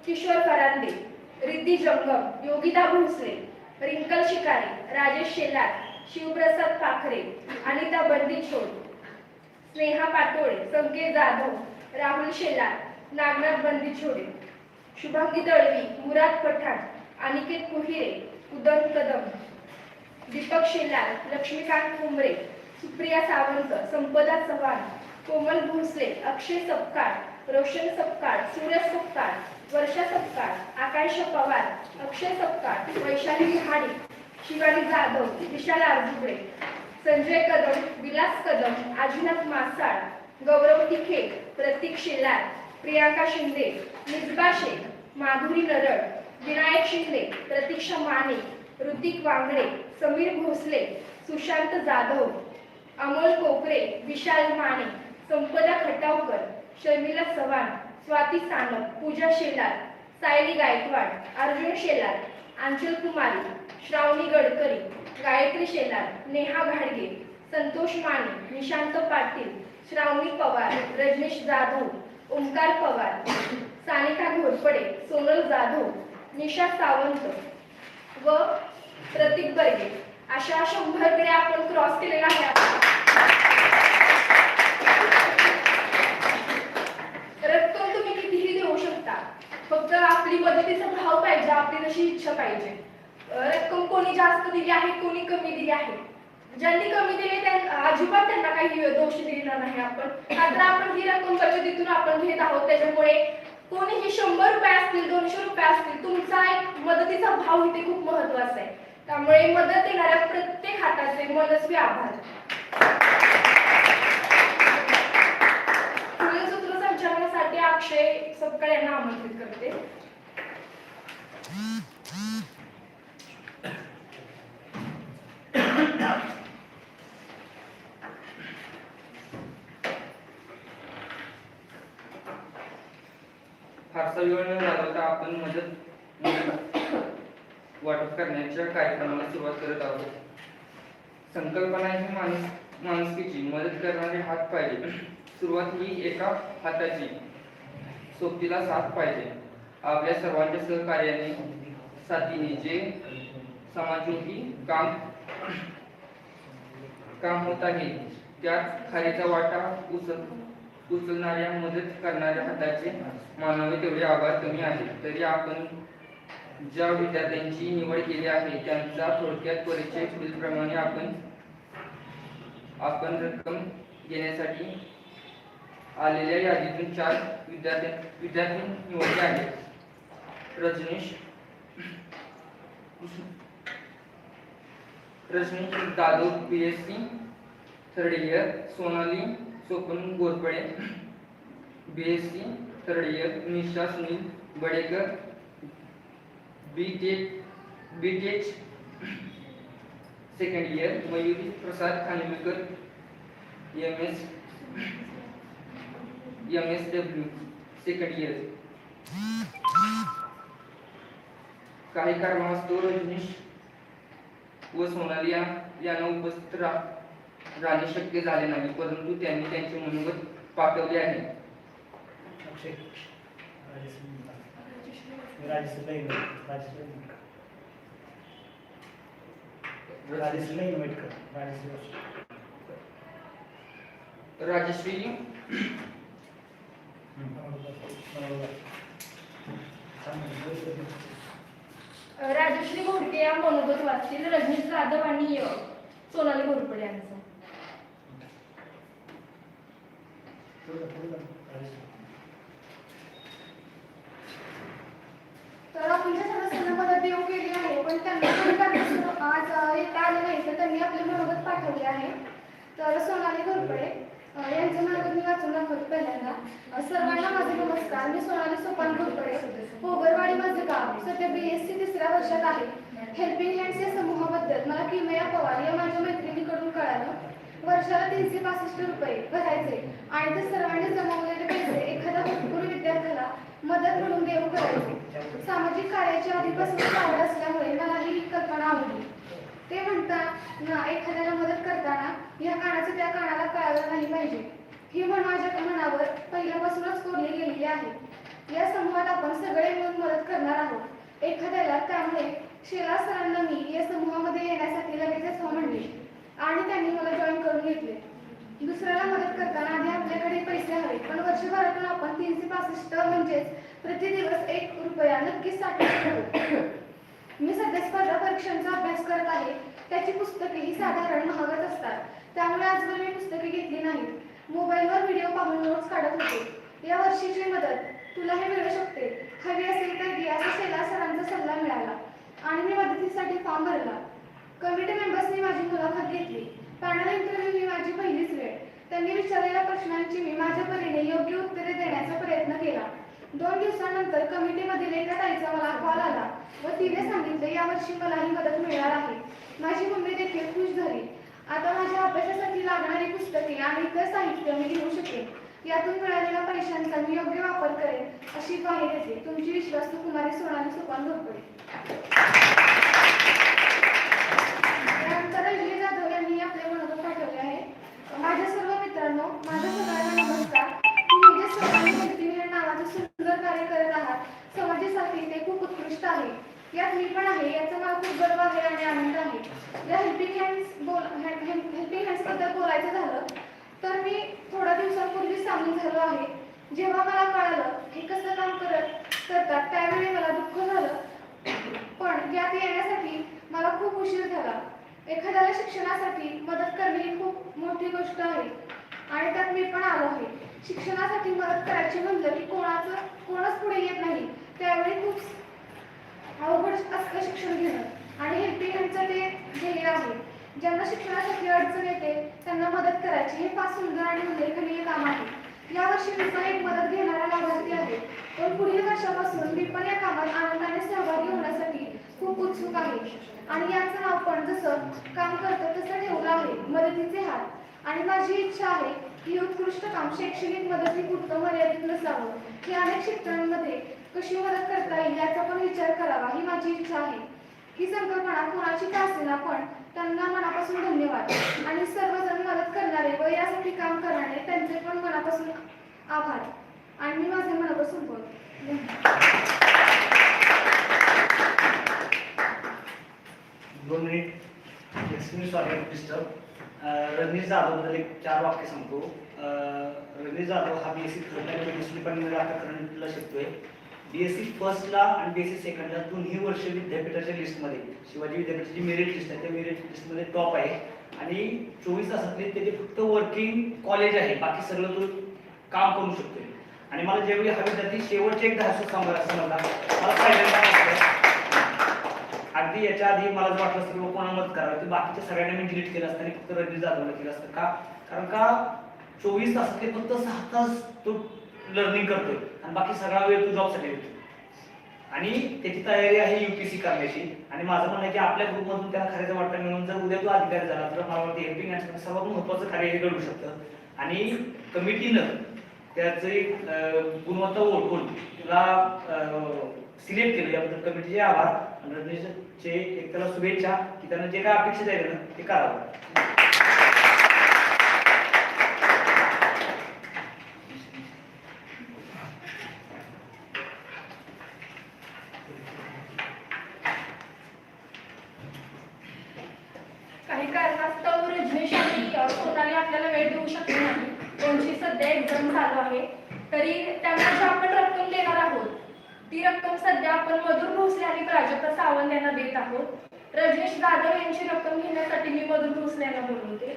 किशोर फरांदे, रिद्धी जंगम, योगिता भोसले, रिंकल शिकारी, राजेश शेलार, शिवप्रसाद पाखरे, अनिता बंदीछोड, स्नेहा पाटोळे, संकेत जाधव, राहुल शेलार, नागनाथ बंदीछोडे, शुभांगी दळवी, मुराद पठाण, अनिकेत कुहिरे, उदय कदम, दीपक शेलार, लक्ष्मीकांत कुंबरे, सुप्रिया सावंत, संपदा चव्हाण, कोमल भोसले, अक्षय सपकाळ, रोशन सपकाळ, सूरज सपकाळ, वर्षा सपकाळ, आकांक्षा पवार, अक्षय सपकाळ, वैशाली महाडी, शिवानी जाधव, विशाल आरजुबळे, संजय कदम, विलास कदम, आजीनाथ मासाळ, गौरव तिखे, प्रतीक शेलार, प्रियांका शिंदे, मिसबा शेख, माधुरी नरळ, विनायक शिंदे, प्रतीक्षा माने, ऋतिक वांगडे, समीर भोसले, सुशांत जाधव, अमोल कोकरे, विशाल माने, संपदा खटावकर, शर्मिला चव्हाण, स्वाती सानप, पूजा शेलार, सायली गायकवाड, अर्जुन शेलार, अंचल कुमारी, श्रावणी गडकरी, गायत्री शेलार, नेहा घाडगे, संतोष माने, निशांत पाटील, श्रावणी पवार, रजनीश जाधव, ओंकार पवार, सानिका घोरपडे, सोनल जाधव, निशा सावंत व प्रतीक बर्गे अशा 100कडे आपण क्रॉस केलेला आहे. रक्कम तुम्ही कितीही देऊ शकता, फक्त आपली मदतीचा भाव पाहिजे, आपली जशी इच्छा पाहिजे. रक्कम कोणी जास्त दिली आहे, कोणी कमी दिली आहे, ज्यांनी कमी दिली अजिबात त्यांना काही दोष दिला नाही आपण. मात्र आपण ही रक्कम बचतीतून आपण घेत आहोत, त्याच्यामुळे कोणीही 100 रुपये असतील, 200 रुपये असतील, तुमचा एक मदतीचा भाव इथे खूप महत्वाचा आहे. त्यामुळे मदत देणाऱ्या प्रत्येक हाताचे मनस्वी आभार. पुढील सूत्रसंचालनासाठी अक्षय सपकाळ यांना आमंत्रित करते. फारसा वेळ न घालवता आपण मदत वाटप करण्याच्या कार्यक्रमाला सुरुवात करत आहोत. संकल्पना ही माणुसकीची मदत करणारे हात पाहिजे. सुरुवात ही एका हाताची, सोबतीला साथ पाहिजे. आपल्या सर्वांच्या सहकार्याने साथीने जे समाजोपी काम होत आहे त्यात खारीचा वाटा उचलणाऱ्या मदत करणाऱ्या हाताचे मानावे तेवढे आभार कमी आहे. तरी आपण ज्या विद्यार्थ्यांची निवड केली आहे त्यांचा थोडक्यात परिचय पुढीलप्रमाणे आपण रक्कम घेण्यासाठी आलेल्या यादीतून 4 विद्यार्थी निवडले आहेत. Rajnish Dadu BSc third year, Sonali Swapna Gorpade BSc third year, Nisha Sunil Badekar BTech second year, Mayuri Prasad Khanvilkar MSW second year. काही कारणास्तव रजनीश व सोनाली यांना उपस्थित राहणे शक्य झाले नाही, परंतु त्यांनी त्यांचे मनोगत पाठवले आहे. राजश्री राजश्री घोडके या मनोगत वाचतील. रजनीश जाधव आणि सोनाली घोरपडे यांचं. तर आपण ज्या सदस्यांना मदत देऊ केली आहे पण त्यांना आज येता आले नाही तर त्यांनी आपले मनोगत पाठवले आहे. तर सोनाली घोरपडे यांचं मनोगत मी वाचून दाखवते पहिल्यांदा. सर्वांना माझे नमस्कार. मी सोनाली सोपान घोरपडे, पोगरवाडी माझे गाव. सध्या BSc 3ऱ्या वर्षात आहे. हेल्पिंग हँड्स या समूहाबद्दल मला किमया पवार या माझ्या मैत्रिणीकडून कळालं. वर्षाला 365 रुपये भरायचे आणि ते सर्वांनी जमवलेले पैसे एखाद्या भरपूर विद्यार्थ्याला मदत म्हणून देऊ करायचे. सामाजिक कार्याची आधीपासूनच आवड असल्यामुळे मला ही कल्पना आवडली. ते म्हणतात ना, एखाद्याला मदत करताना या कानाचं त्या कानाला कळालं नाही पाहिजे, ही म्हण माझ्या मनावर पहिल्यापासूनच कोरली गेलेली आहे. या समूहात आपण सगळे मिळून मदत करणार आहोत एखाद्याला. त्यामुळे शेलार सरांना मी या समूहामध्ये येण्यासाठी लगेचच हो म्हणले आणि त्यांनी मला जॉईन करून घेतले. दुसऱ्याला मदत करताना आधी आपल्याकडे पैसे हवे, पण वर्षभरातून आपण 365 म्हणजेच प्रति दिवस 1 रुपया नक्कीच साठवू शकतो. मी सध्या स्पर्धा परीक्षांचा अभ्यास करत आहे. त्याची पुस्तके ही साधारण महागच असतात, त्यामुळे आजवर मी पुस्तके घेतली नाहीत. मोबाईलवर व्हिडिओ पाहून नोट्स काढत होते. या वर्षीची मदत तुलाही मिळू शकते, हवी असेल तर घे, असा शेलार सरांचा सल्ला मिळाला आणि मी मदतीसाठी फॉर्म भरला. कमिटी मेंबर्सनी माझी मुलाखत घेतली. पॅनल इंटरव्ह्यू ही माझी पहिलीच वेळ. त्यांनी विचारलेल्या प्रश्नांची मी माझ्या परीने योग्य उत्तरे देण्याचा प्रयत्न केला. 2 दिवसानंतर कमिटीमधील एका ताईचा मला कॉल आला व तिने सांगितले यावर्षी मलाही मदत मिळणार आहे. माझी मम्मी देखील खुश झाली. आता माझ्या अभ्यासासाठी लागणारी पुस्तके आणि इतर साहित्य मी घेऊ शकेन. यातून मिळालेल्या पैशांचा मी योग्य वापर करेन अशी ग्वाही देते. तुमची विश्वासू कुमारी सोनाली सोपान घोरपडे. त्यानंतर रजनी जाधव यांनी आपले मनोगत पाठवले आहे. माझ्या सर्व मित्रांनो, माझ्या सगळ्यांना नमस्कार. तुम्ही जे सोनाली हेल्पिंग हँड नावाचे सुंदर कार्य करत आहात समाजासाठी ते खूप उत्कृष्ट आहे. यात मी पण आहे, याचा मला खूप गर्व आहे आणि आनंद आहे. या हेल्पिंग हँड्स बद्दल बोलायचं झालं तर मी थोड्या दिवसांपूर्वी सामील झालो आहे. जेव्हा मला कळालं हे कसं काम करतात त्यावेळी मला दुःख झालं, पण यात येण्यासाठी मला खूप उशीर झाला. एखाद्याला शिक्षणासाठी मदत करणे ही खूप मोठी गोष्ट आहे आणि त्यात मी पण आलो आहे. शिक्षणासाठी मदत करायची म्हणलं की कोणच पुढे येत नाही. त्यावेळी खूप अवघड असतं शिक्षण घेणं आणि हेल्पिंग हँडचं ते ध्येय आहे. ज्यांना शिक्षणासाठी अडचण येते त्यांना मदत करायची हे फार सुंदर आणि उल्लेखनीय काम आहे. यावर्षी मी पण एक मदत घेणारा लाभार्थी आहे, पण पुढील वर्षापासून मी पण या कामात आनंदाने सहभागी होण्यासाठी खूप उत्सुक आहे आणि याचं नाव पण जसं काम करतं तसं ठेवलं आहे, मदतीचे हात. आणि माझी इच्छा आहे ही उत्कृष्ट काम शैक्षणिक मदत ही पुरतं मर्यादित नसावं, ही अनेक क्षेत्रांमध्ये कशी मदत करता येईल याचा पण विचार करावा ही माझी इच्छा आहे. ही संकल्पना कोणाची का असेना पण त्यांना मनापासून धन्यवाद आणि सर्वजण मदत करणारे व यासाठी काम करणारे त्यांचे पण मनापासून आभार आणि मी माझे मनापासून बोलतो. दोन minute. Excuse sorry disturb. Rajnish जाधवबद्दल एक 4 वाक्य सांगतो. रजनीश जाधव हा BSc थर्डला केमिस्ट्री पण आता करंटला शिकतोय. BSc फर्स्टला आणि BSc सेकंडला 2ही वर्ष विद्यापीठाच्या लिस्टमध्ये शिवाजी विद्यापीठाची मेरिट लिस्ट आहे त्या मेरिट लिस्टमध्ये टॉप आहे आणि 24 तासातले त्याचे फक्त वर्किंग कॉलेज आहे, बाकी सगळं तो काम करू शकतोय. आणि मला ज्यावेळी हा विद्यार्थी शेवटचे एकदा असं समजला मला पहिल्यांदा वाटतं अगदी याच्या आधी मला जर वाटलं असतं की कोणा मदत करावी तर बाकीच्या सगळ्यांना मी डिलीट केलं असतं आणि फक्त रजनी जाधवला केलं असतं. का? कारण का 24 तासातले फक्त 6 तास तो लर्निंग करतोय आणि बाकी सगळा वेळ तो जॉबसाठी देतो आणि त्याची तयारी आहे UPSC करण्याची. आणि माझं म्हणणं आहे की आपल्या ग्रुपमधून त्याला खऱ्याचा वाटतं म्हणून जर उद्या तो अधिकारी झाला तर मला वाटतं हेल्पिंग हँड सर्वात महत्त्वाचं कार्य हे घडू शकतं. आणि कमिटीनं त्याचं एक गुणवत्ता ओळखून त्याला सिलेक्ट केलं याबद्दल कमिटीचे आभार. रजनीशचे एक त्याला शुभेच्छा की त्यांना जे काय अपेक्षित आहे ना ते करावं. काही कारणास्तव रजनीश आणि सोनाली आपल्याला वेळ देऊ शकले नाही. त्यांची सध्या एक्झाम चालू आहे. तरी त्यांना जी आपण रक्कम देणार आहोत ती रक्कम सध्या आपण मधुर भोसले आणि प्राजक्ता सावंत यांना देत आहोत. रजनीश जाधव यांची रक्कम घेण्यासाठी मी मधुर भोसले यांना बोलवते.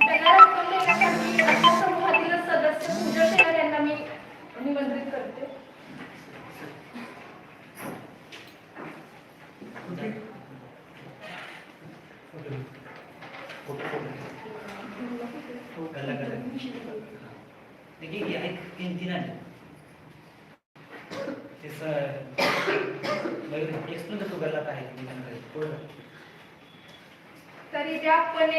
त्यांना रक्कम देण्यासाठी आपल्या समूहातील सदस्य पूजा शेलार यांना मी निमंत्रित करते. तीन आले एक्सप्लेन करतो गल्ला काय तरी ते आपण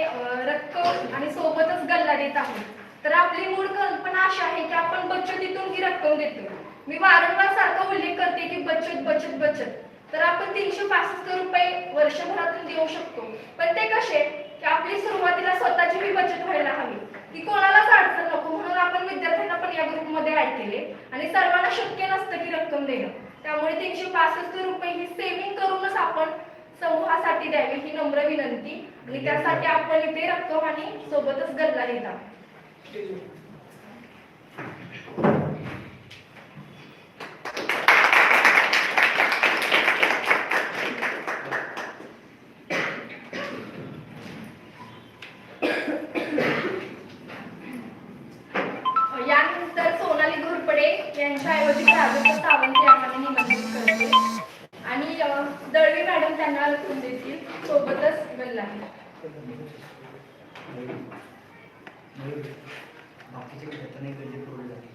रक्कम आणि सोबतच गल्ला देत आहोत. तर आपली मूळ कल्पना अशी आहे की आपण बचतीतून ही रक्कम देतो. मी वारंवार सारखा उल्लेख करते की बचत बचत बचत. तर आपण 365 रुपये वर्षभरातून देऊ शकतो. पण ते कसे की आपली सुरुवातीला स्वतःची ही बचत व्हायला हवी की कोणालाच अडचण नको म्हणून आपण विद्यार्थ्यांना पण या ग्रुपमध्ये ऍड केले आणि सर्वांना शक्य नसतं की रक्कम देणं. त्यामुळे 365 रुपये ही सेव्हिंग करूनच आपण समूहासाठी द्यावी ही नम्र विनंती. आणि त्यासाठी आपण इथे रक्कम आणि सोबतच गल्ला देत आहोत. यानंतर सोनाली घोरपडे यांच्याऐवजी प्राजक्ता सावंत यांना मी निमंत्रित करते आणि दळवी मॅडम त्यांना रक्कम देतील सोबतच गल्ला. बाकीचे विद्यार्थ्यांनी गल्ले पुरवले जाते.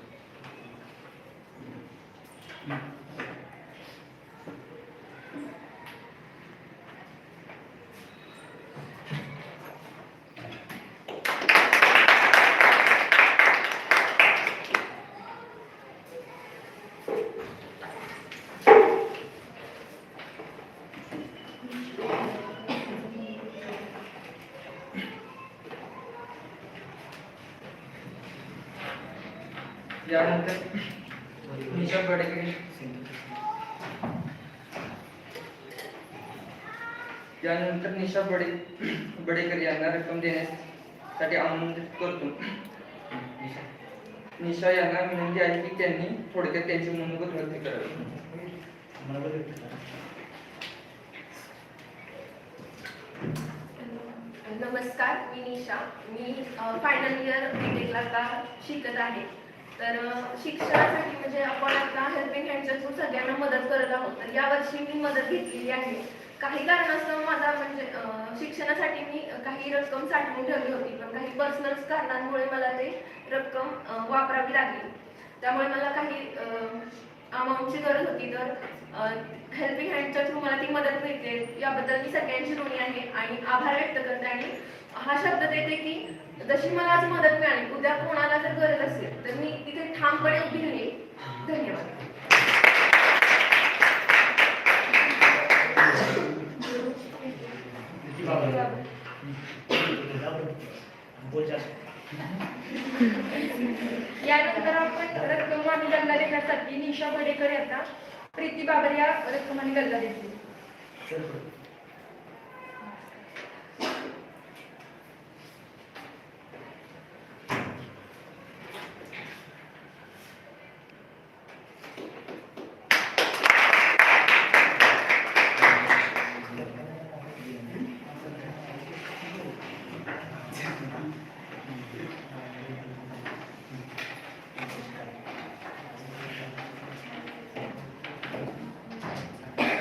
यानंतर निशा बडेकर बडेकर यांना रक्कम देण्यासाठी आमंत्रित करतो. निशा यांना विनंती आहे की त्यांनी थोडक्यात त्यांची मनोगत व्यक्त करावे. नमस्कार, मी निशा. मी फायनल इयर बीटेकला आता शिकत आहे. तर शिक्षणासाठी म्हणजे आपण आता हेल्पिंग हँडच्या थ्रू सगळ्यांना मदत करत आहोत. तर यावर्षी मी मदत घेतलेली आहे. काही कारणास्तव माझा म्हणजे शिक्षणासाठी मी काही रक्कम साठवून ठेवली होती पण काही पर्सनल कारणांमुळे मला ते रक्कम वापरावी लागली. त्यामुळे मला काही अमाऊंटची गरज होती, तर हेल्पिंग हँडच्या थ्रू मला ती मदत मिळते याबद्दल मी सगळ्यांची ऋणी आहे आणि आभार व्यक्त करते. आणि हा शब्द देते की जशी मला आज मदत मिळाली, उद्या कोणाला जर गरज असेल तर मी तिथे ठामपणे उभी राहील. धन्यवाद. यानंतर आपण रक्कम गल्ला देण्यासाठी निशा बडेकर यांना प्रीती बाबर या रक्कम गल्ला देतील.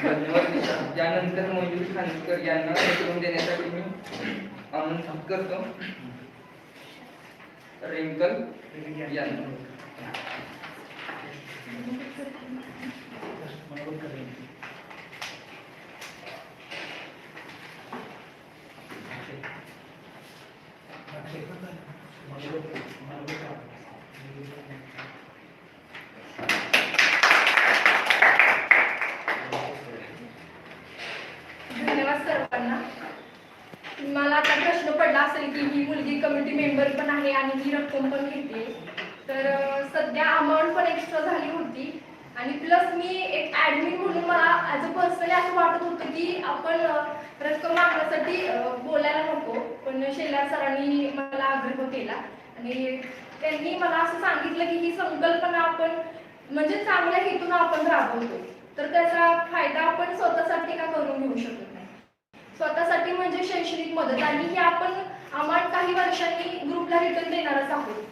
धन्यवाद निशा. यानंतर मयूर खानकर यांना रक्कम देण्यासाठी मी आमंत्रित करतो रिंकल यांना. धन्यवाद सर्वांना. मला आता प्रश्न पडला असेल की ही मुलगी कमिटी मेंबर पण आहे आणि ही रक्कम पण घेते, तर सध्या अमाऊंट पण एक्स्ट्रा झाली होती आणि प्लस मी एक ॲडमिन म्हणून मला ॲज अ पर्सनली असं वाटत होतं की आपण रक्कम मागण्यासाठी बोलायला नको, पण शेलार सरांनी मला आग्रह केला आणि त्यांनी मला असं सांगितलं की ही संकल्पना आपण म्हणजे चांगल्या हेतून आपण राबवतो, तर त्याचा फायदा आपण स्वतःसाठी का करून घेऊ शकत नाही. स्वतःसाठी म्हणजे शैक्षणिक मदत आणि ही आपण अमाऊंट काही वर्षांनी ग्रुपला रिटर्न देणारच आहोत.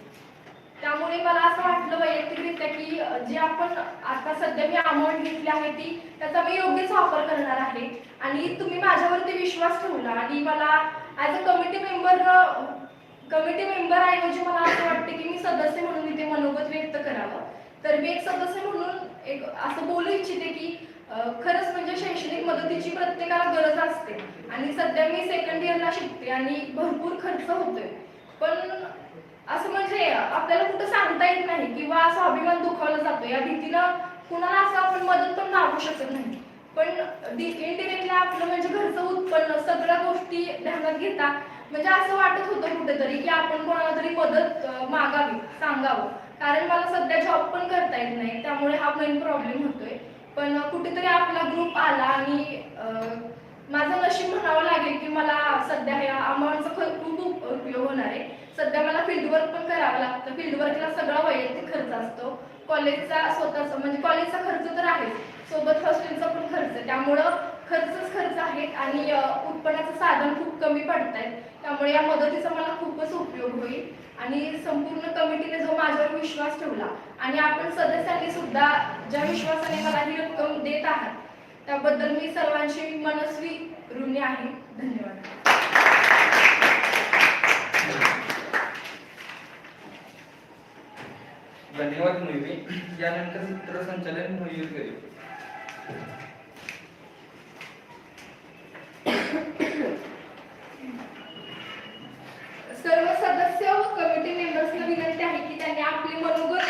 त्यामुळे मला असं वाटलं वैयक्तिकरित्या की जे आपण आता सध्या मी अमाऊंट घेतली आहे ती त्याचा मी योग्यच वापर करणार आहे आणि तुम्ही माझ्यावरती विश्वास ठेवला आणि मला ॲज अ कमिटी मेंबर ऐवजी मला असं वाटतं की मी सदस्य म्हणून इथे मनोगत व्यक्त करावं. तर मी एक सदस्य म्हणून एक असं बोलू इच्छिते की खरंच म्हणजे शैक्षणिक मदतीची प्रत्येकाला गरज असते आणि सध्या मी सेकंड इयरला शिकते आणि भरपूर खर्च होतोय, पण असं म्हणजे आपल्याला कुठं सांगता येत नाही किंवा असा अभिमान दुखावला जातो. या भीतीनं कुणाला असं आपण मदत पण मागू शकत नाही, पण इनडिरेक्टली आपलं म्हणजे घरचं उत्पन्न सगळ्या गोष्टी ध्यानात घेता म्हणजे असं वाटत होतं कुठेतरी की आपण कोणाला तरी मदत मागावी, सांगावं. कारण मला सध्या जॉब पण करता येत नाही, त्यामुळे हा मेन प्रॉब्लेम होतोय. पण कुठेतरी आपला ग्रुप आला आणि माझं नशीब म्हणावं लागेल की मला सध्या ह्या अमाऊंटचा खूप उपयोग होणार आहे. सध्या मला फील्डवर्क पण करावं लागतं. फील्डवर्कला सगळा वैयक्तिक खर्च असतो. कॉलेजचा स्वतःचा म्हणजे कॉलेजचा खर्च तर आहे, सोबत हॉस्टेलचा पण खर्च, त्यामुळं खर्चच खर्च आहेत आणि उत्पन्नाचं साधन खूप कमी पडत आहेत. त्यामुळे या मदतीचा मला खूपच उपयोग होईल आणि संपूर्ण कमिटीने जो माझ्यावर विश्वास ठेवला आणि आपण सदस्यांनी सुद्धा ज्या विश्वासाने मला ही रक्कम देत आहात त्याबद्दल मी सर्वांची मनस्वी ऋणी आहे. धन्यवाद. धन्यवाद मयुरी. यानंतर सूत्रसंचालन मयूर करेल. सर्व सदस्य व कमिटी मेंबर्सला विनंती आहे की त्यांनी आपले मनोगत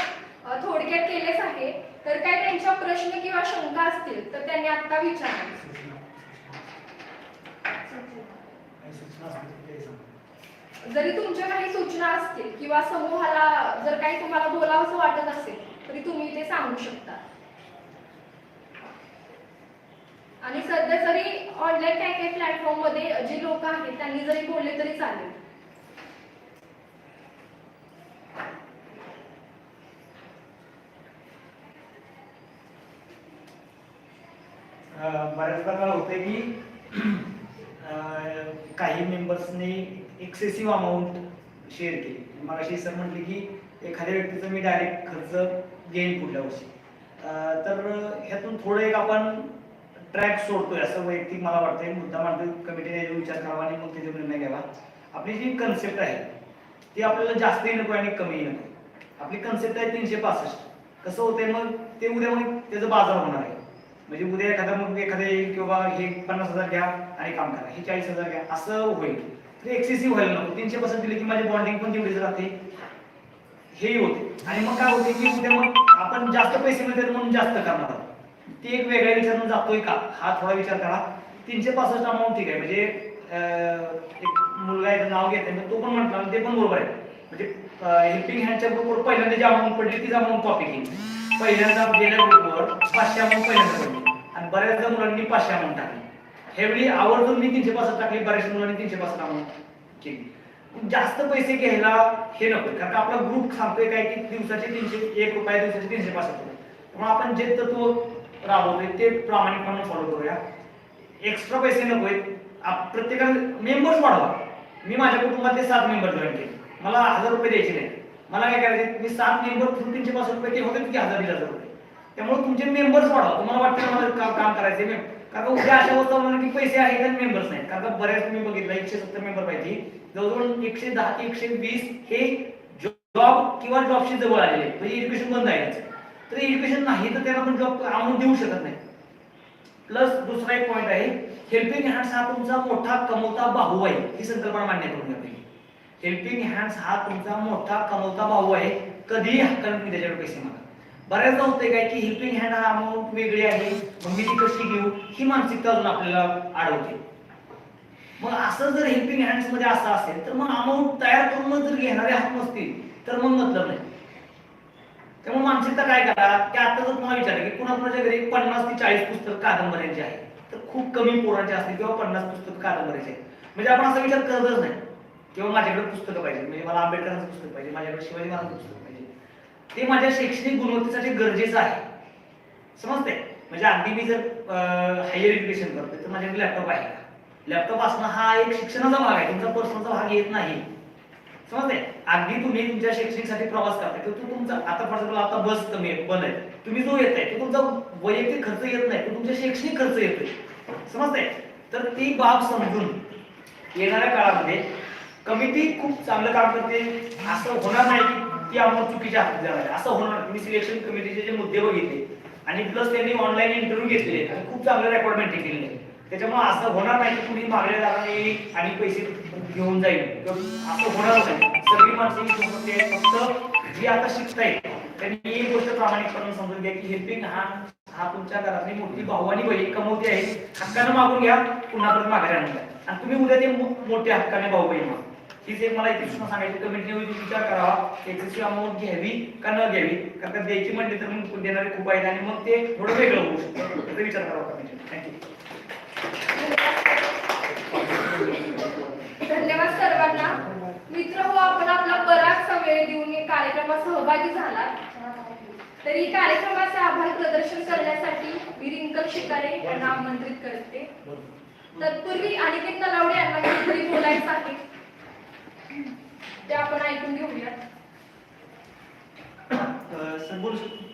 थोडक्यात केलेच आहे, तर काय त्यांच्या प्रश्न किंवा शंका असतील तर त्यांनी आता विचारावे. जरी तुमच्या काही सूचना असतील किंवा समूहाला जर काही तुम्हाला बोलावंसं वाटत असेल तरी तुम्ही ते सांगू शकता. आणि सध्या जरी ऑनलाईन काही काही प्लॅटफॉर्म मध्ये जे लोक आहेत त्यांनी जरी बोलले तरी चालेल. बऱ्याचदा काय होतं की काही मेंबर्सने एक्सेसिव्ह अमाऊंट शेअर केली. मगाशी सर म्हटले की एखाद्या व्यक्तीचं मी डायरेक्ट खर्च घेईन पुढल्या वर्षी, तर ह्यातून थोडं एक आपण ट्रॅक सोडतोय असं वैयक्तिक मला वाटतंय. मुद्दा मांडून कमिटीने विचार करावा आणि मग त्याचा निर्णय घ्यावा. आपली जी कन्सेप्ट आहे ती आपल्याला जास्तही नको आणि कमीही नको. आपली कन्सेप्ट आहे 365. कसं होतंय मग ते उद्या मग त्याचं बाजार होणार आहे. म्हणजे उद्या एखादं येईल किंवा हे 50,000 घ्या आणि काम करा, हे 40,000 घ्या, असं होईल. ते एक्सेसिव्ह व्हायला नको. 300% दिले की माझी बॉन्डिंग पण तेवढीच राहते, हेही होते. आणि मग काय होते की उद्या मग आपण जास्त पैसे मिळतात म्हणून जास्त करणार आहोत, ते एक वेगळ्या विचारानं जातोय का हा थोडा विचार करा. 365 अमाऊंट ठीक आहे. म्हणजे एक मुलगा आहे नाव घेत आहे, तो पण म्हटला ते पण बरोबर आहे. म्हणजे हेल्पिंग हँडच्या ग्रुपवर पहिल्यांदा जी अमाऊंट पडली तीच अमाऊंट कॉपी केली. पहिल्यांदा गेल्या ग्रुपवर 500 अमाऊंट पहिल्यांदा पडली आणि बऱ्याचदा मुलांनी 500 अमाऊंट टाकली. ह्यावेळी आवर्जून मी 365 टाकली, बऱ्याचशा मुलांनी 365 अमाऊंट केली. जास्त पैसे घ्यायला हे नको, कारण आपला ग्रुप सांगतोय काय की दिवसाचे 1 रुपया, दिवसाचे 365 रुपये. त्यामुळे आपण जे तत्व राबवतोय ते प्रामाणिकपणे फॉलो करूया. एक्स्ट्रा पैसे नकोय. प्रत्येकाला मेंबर्स वाढवा. मी माझ्या कुटुंबातले 7 मेंबर जॉईन केले, मला 1000 रुपये द्यायचे नाही. मला काय करायचे, मी 7 मेंबर 365 रुपये ते होते की 1000-1000 रुपये. त्यामुळे तुमचे मेंबर्स वाढवा. तुम्हाला वाटतं मला काम करायचे, कारण उद्या अशा अवस्था होणार की पैसे आहेत आणि मेंबर्स नाहीत. कारण बऱ्याच तुम्ही बघितलं 170 मेंबर पाहिजे, जवळजवळ 110 ते 120 हे जॉब किंवा जॉबशी जवळ आलेले, म्हणजे एज्युकेशन बंद आहे. तर एज्युकेशन नाही तर त्यांना पण जॉब अमाऊंट देऊ शकत नाही. प्लस दुसरा एक पॉईंट आहे, हेल्पिंग हँड्स हा तुमचा मोठा कमवता भाऊ आहे, ही संकल्पना मान्य करून घ्या. हेल्पिंग हँड्स हा तुमचा मोठा कमवता भाऊ आहे, कधीही हक्काने तुम्ही त्याच्यावर पैसे मागा. बऱ्याचदा होतंय काय की हेल्पिंग हँड हा अमाऊंट वेगळी आहे, मग मी ती कशी घेऊ ही मानसिकता अजून आपल्याला अडवते. मग असं जर हेल्पिंग हँड्स मध्ये असं असेल तर मग अमाऊंट तयार करून जर घेणारे हात नसतील तर मग मतलब नाही. त्यामुळे मानसिकता काय करा की आता जर तुम्हाला विचारलं की कुणाच्या घरी 50 ते 40 पुस्तक कादंबऱ्यांचे आहेत, तर खूप कमी पोरांचे असतील किंवा 50 पुस्तक कादंबऱ्याचे आहेत. म्हणजे आपण असा विचार करतच नाही किंवा माझ्याकडे पुस्तकं पाहिजे, म्हणजे मला आंबेडकरांचं पुस्तक पाहिजे, माझ्याकडे शिवाजी महाराजांचं पुस्तक पाहिजे. ते माझ्या शैक्षणिक गुणवत्तेसाठी गरजेचं आहे, समजते. म्हणजे अगदी मी जर हायर एज्युकेशन करतोय तर माझ्याकडे लॅपटॉप आहे. लॅपटॉप असणं हा एक शिक्षणाचा भाग आहे, तुमचा पर्सनलचा भाग येत नाही, समजते. अगदी तुम्ही तुमच्या शैक्षणिकसाठी प्रवास करताय तर तुमचा आता फॉर एक्झाम्पल आता बस कमी बंद आहे, तुम्ही जो येत आहे तो तुमचा वैयक्तिक खर्च येत नाही, तो तुमच्या शैक्षणिक खर्च येतोय, समजते. तर ती बाब समजून येणाऱ्या काळामध्ये कमिटी खूप चांगलं काम करते. असं होणार नाही की ती अमाऊंट चुकीच्या हातात जाणार आहे, असं होणार. मी सिलेक्शन कमिटीचे जे मुद्दे बघितले आणि प्लस त्यांनी ऑनलाईन इंटरव्ह्यू घेतलेले आणि खूप चांगलं रेकॉर्ड मेंटेन केलेले आहे. त्याच्यामुळे असं होणार नाही की कुणी मागल्या दाराने येईल आणि पैसे घेऊन जाईल, असं होणार नाही. सगळी माणसं फक्त जी आता शिकतायत त्यांनी एक गोष्ट प्रामाणिकपणे समजून घ्या की हेल्पिंग हा तुमच्या घरातली मोठी भाऊ आणि बहीण कमवती आहे. हक्कानं मागून घ्या, पुन्हा परत माघारी आणून घ्या आणि तुम्ही उद्या ते मोठ्या हक्काने भाऊ बहीण मागा. हीच एक मला इथे सांगायची, कमिटीने विचार करावा एक्सेसिव्ह अमाऊंट घ्यावी का न घ्यावी, कारण द्यायची म्हणली तर मग देणारे खूप आहेत आणि मग ते थोडं वेगळं होऊ शकतं, त्याचा विचार करावा कमिटीने. थँक्यू. धन्यवाद सर्वांना. मित्र हो, आपण आपला बराचसा वेळ देऊन या कार्यक्रमात सहभागी झाला. तर ही कार्यक्रमाचे आभार प्रदर्शन करण्यासाठी मी रिंकल शिकारे यांना आमंत्रित करते. तत्पूर्वी अनिकेत नलावडे यांना काहीतरी बोलायचं आहे, ते आपण ऐकून घेऊयात. सर बोलू शकतो.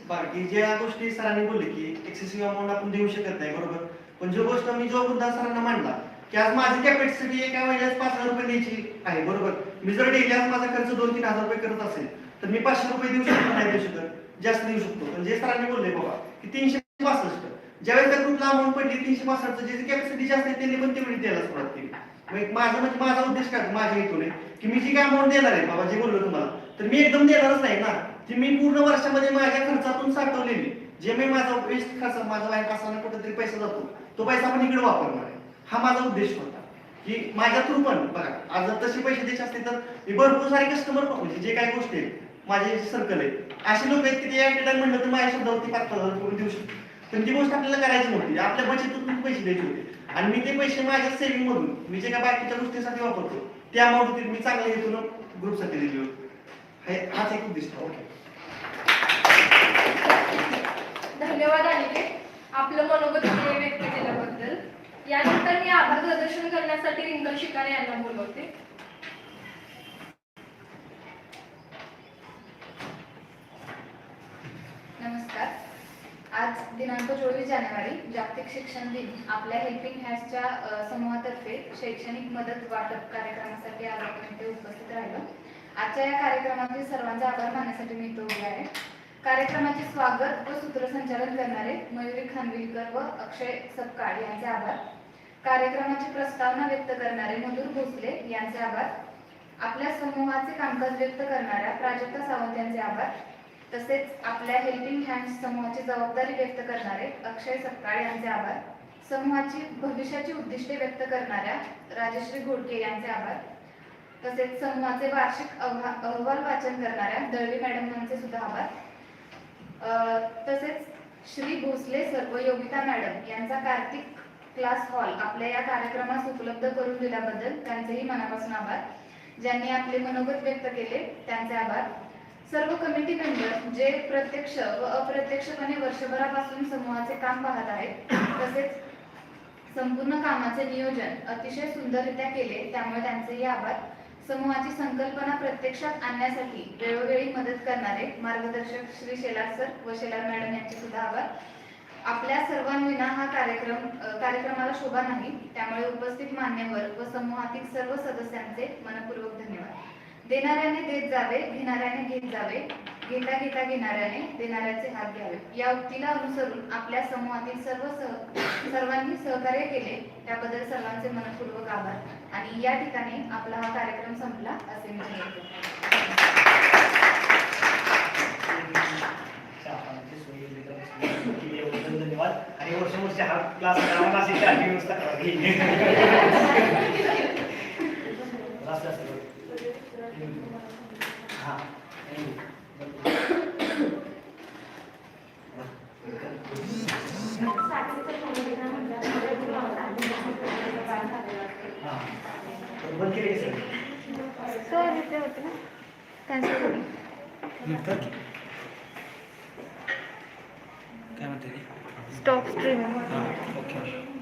बाकी ज्या गोष्टी सरांनी बोलले की एक्सेसिव्ह अमाऊंट आपण देऊ शकत नाही, बरोबर. पण जो मुद्दा सरांना मांडला की आज माझी कॅपॅसिटी एका महिन्यात 5,000 रुपये द्यायची आहे, बरोबर. मी जर डेली आज माझा खर्च 2-3 हजार रुपये करत असेल तर मी 500 रुपये देऊ शकतो, नाही देऊ शकत, जास्त देऊ शकतो. पण जे सरांनी बोलले बाबा की 365, ज्यावेळेस त्या ग्रुपला अमाऊंट पडली 365 ज्याची कॅपॅसिटी जास्त आहे त्यांनी पण तेवढी द्यायला सुरुवात केली. माझा उद्देश काय माझ्या हेतूने की मी जी काय अमाऊंट देणार आहे बाबा, जे बोललो तुम्हाला, तर मी एकदम देणारच नाही ना. ती मी पूर्ण वर्षामध्ये माझ्या खर्चातून साठवलेली, जे मी माझा वेस्ट खर्च माझा वाईट असताना कुठेतरी पैसा जातो, तो पैसा आपण इकडे वापरणार आहे, हा माझा उद्देश होता. की माझ्या थ्रू पण बघा आज जर तसे पैसे द्यायचे असते तर मी भरपूर सारे कस्टमर म्हणजे जे काही गोष्टी आहेत माझे सर्कल आहे असे लोक आहेत की ते ऍट टाइम म्हणलं तर माझ्या शब्दावरती 5,000 रुपये देऊ शकतो. पण ती गोष्ट आपल्याला करायची नव्हती, आपल्या बचतीतून पैसे द्यायचे होते आणि मी ते पैसे माझ्या सेव्हिंग मधून मी जे काय बाकीच्या गोष्टीसाठी वापरतो ते अमाऊंट मी चांगल्या हेतून ग्रुपसाठी दिली होती. हाच एक उद्देश. ओके, धन्यवाद अनिकेत, आपलं मनोगत व्यक्त केल्याबद्दल. यानंतर मी आभार प्रदर्शन करण्यासाठी रिंकल शिकारे यांना बोलवते. नमस्कार. आज दिनांक 24 जानेवारी जागतिक शिक्षण दिन आपल्या हेल्पिंग हँड्सच्या समूहातर्फे शैक्षणिक मदत वाटप कार्यक्रमासाठी आज आपण इथे उपस्थित राहिलो. आजच्या या कार्यक्रमातील सर्वांचा आभार मानण्यासाठी मी इथे उभी आहे. कार्यक्रमाचे स्वागत व सूत्रसंचालन करणारे मयुरी खानविलकर व अक्षय सपकाळ यांचे आभार. कार्यक्रमाची प्रस्तावना व्यक्त करणारे मधुर भोसले यांचे आभार. आपल्या समूहाचे कामकाज व्यक्त करणाऱ्या प्राजक्ता सावंत यांचे आभार. तसेच आपल्या हेल्पिंग हँड्स समूहाची जबाबदारी व्यक्त करणारे अक्षय सपकाळ यांचे आभार. समूहाची भविष्याची उद्दिष्टे व्यक्त करणाऱ्या राजश्री घोडके यांचे आभार. तसेच समूहाचे वार्षिक अहवाल वाचन करणाऱ्या दळवी मॅडम यांचे सुद्धा आभार. तसेच श्री भोसले सर व योगिता मॅडम यांचा कार्तिक क्लास हॉल आपल्या या कार्यक्रमास उपलब्ध करून दिल्याबद्दल त्यांचेही मनापासून आभार. ज्यांनी आपले मनोगत व्यक्त केले त्यांचे आभार. सर्व कमिटी मेंबर जे प्रत्यक्ष व अप्रत्यक्षपणे वर्षभरापासून समूहाचे काम पाहत आहेत, तसेच संपूर्ण कामाचे नियोजन अतिशय सुंदररित्या केले त्यामुळे त्यांचेही आभार. समूहाची संकल्पना प्रत्यक्षात आणण्यासाठी वेळोवेळी मदत करणारे मार्गदर्शक श्री शेलार सर व शेलार मॅडम यांचे सुद्धा आभार. आपल्या सर्वांविना हा कार्यक्रमाला शोभा नाही, त्यामुळे उपस्थित मान्यवर व समूहातील सर्व सदस्यांचे मनपूर्वक धन्यवाद. देणाऱ्याने देत जावे, घेणाऱ्याने घेत जावे, घेता घेता घेणाऱ्याने देणाऱ्याचे हात घ्यावे या उक्तीला अनुसरून आपल्या समूहातील सर्वांनी सहकार्य केले त्याबद्दल सर्वांचे मनपूर्वक आभार. आणि या ठिकाणी आपला हा कार्यक्रम संपला असे मी म्हणतो. धन्यवाद. आणि वर्षभरच्या हा क्लास आम्हाला अशी चहाची व्यवस्था करावी. हां बंद केले सर होते ना कॅन्सल काय म्हणते स्टॉप स्ट्रीमिंग. ओके.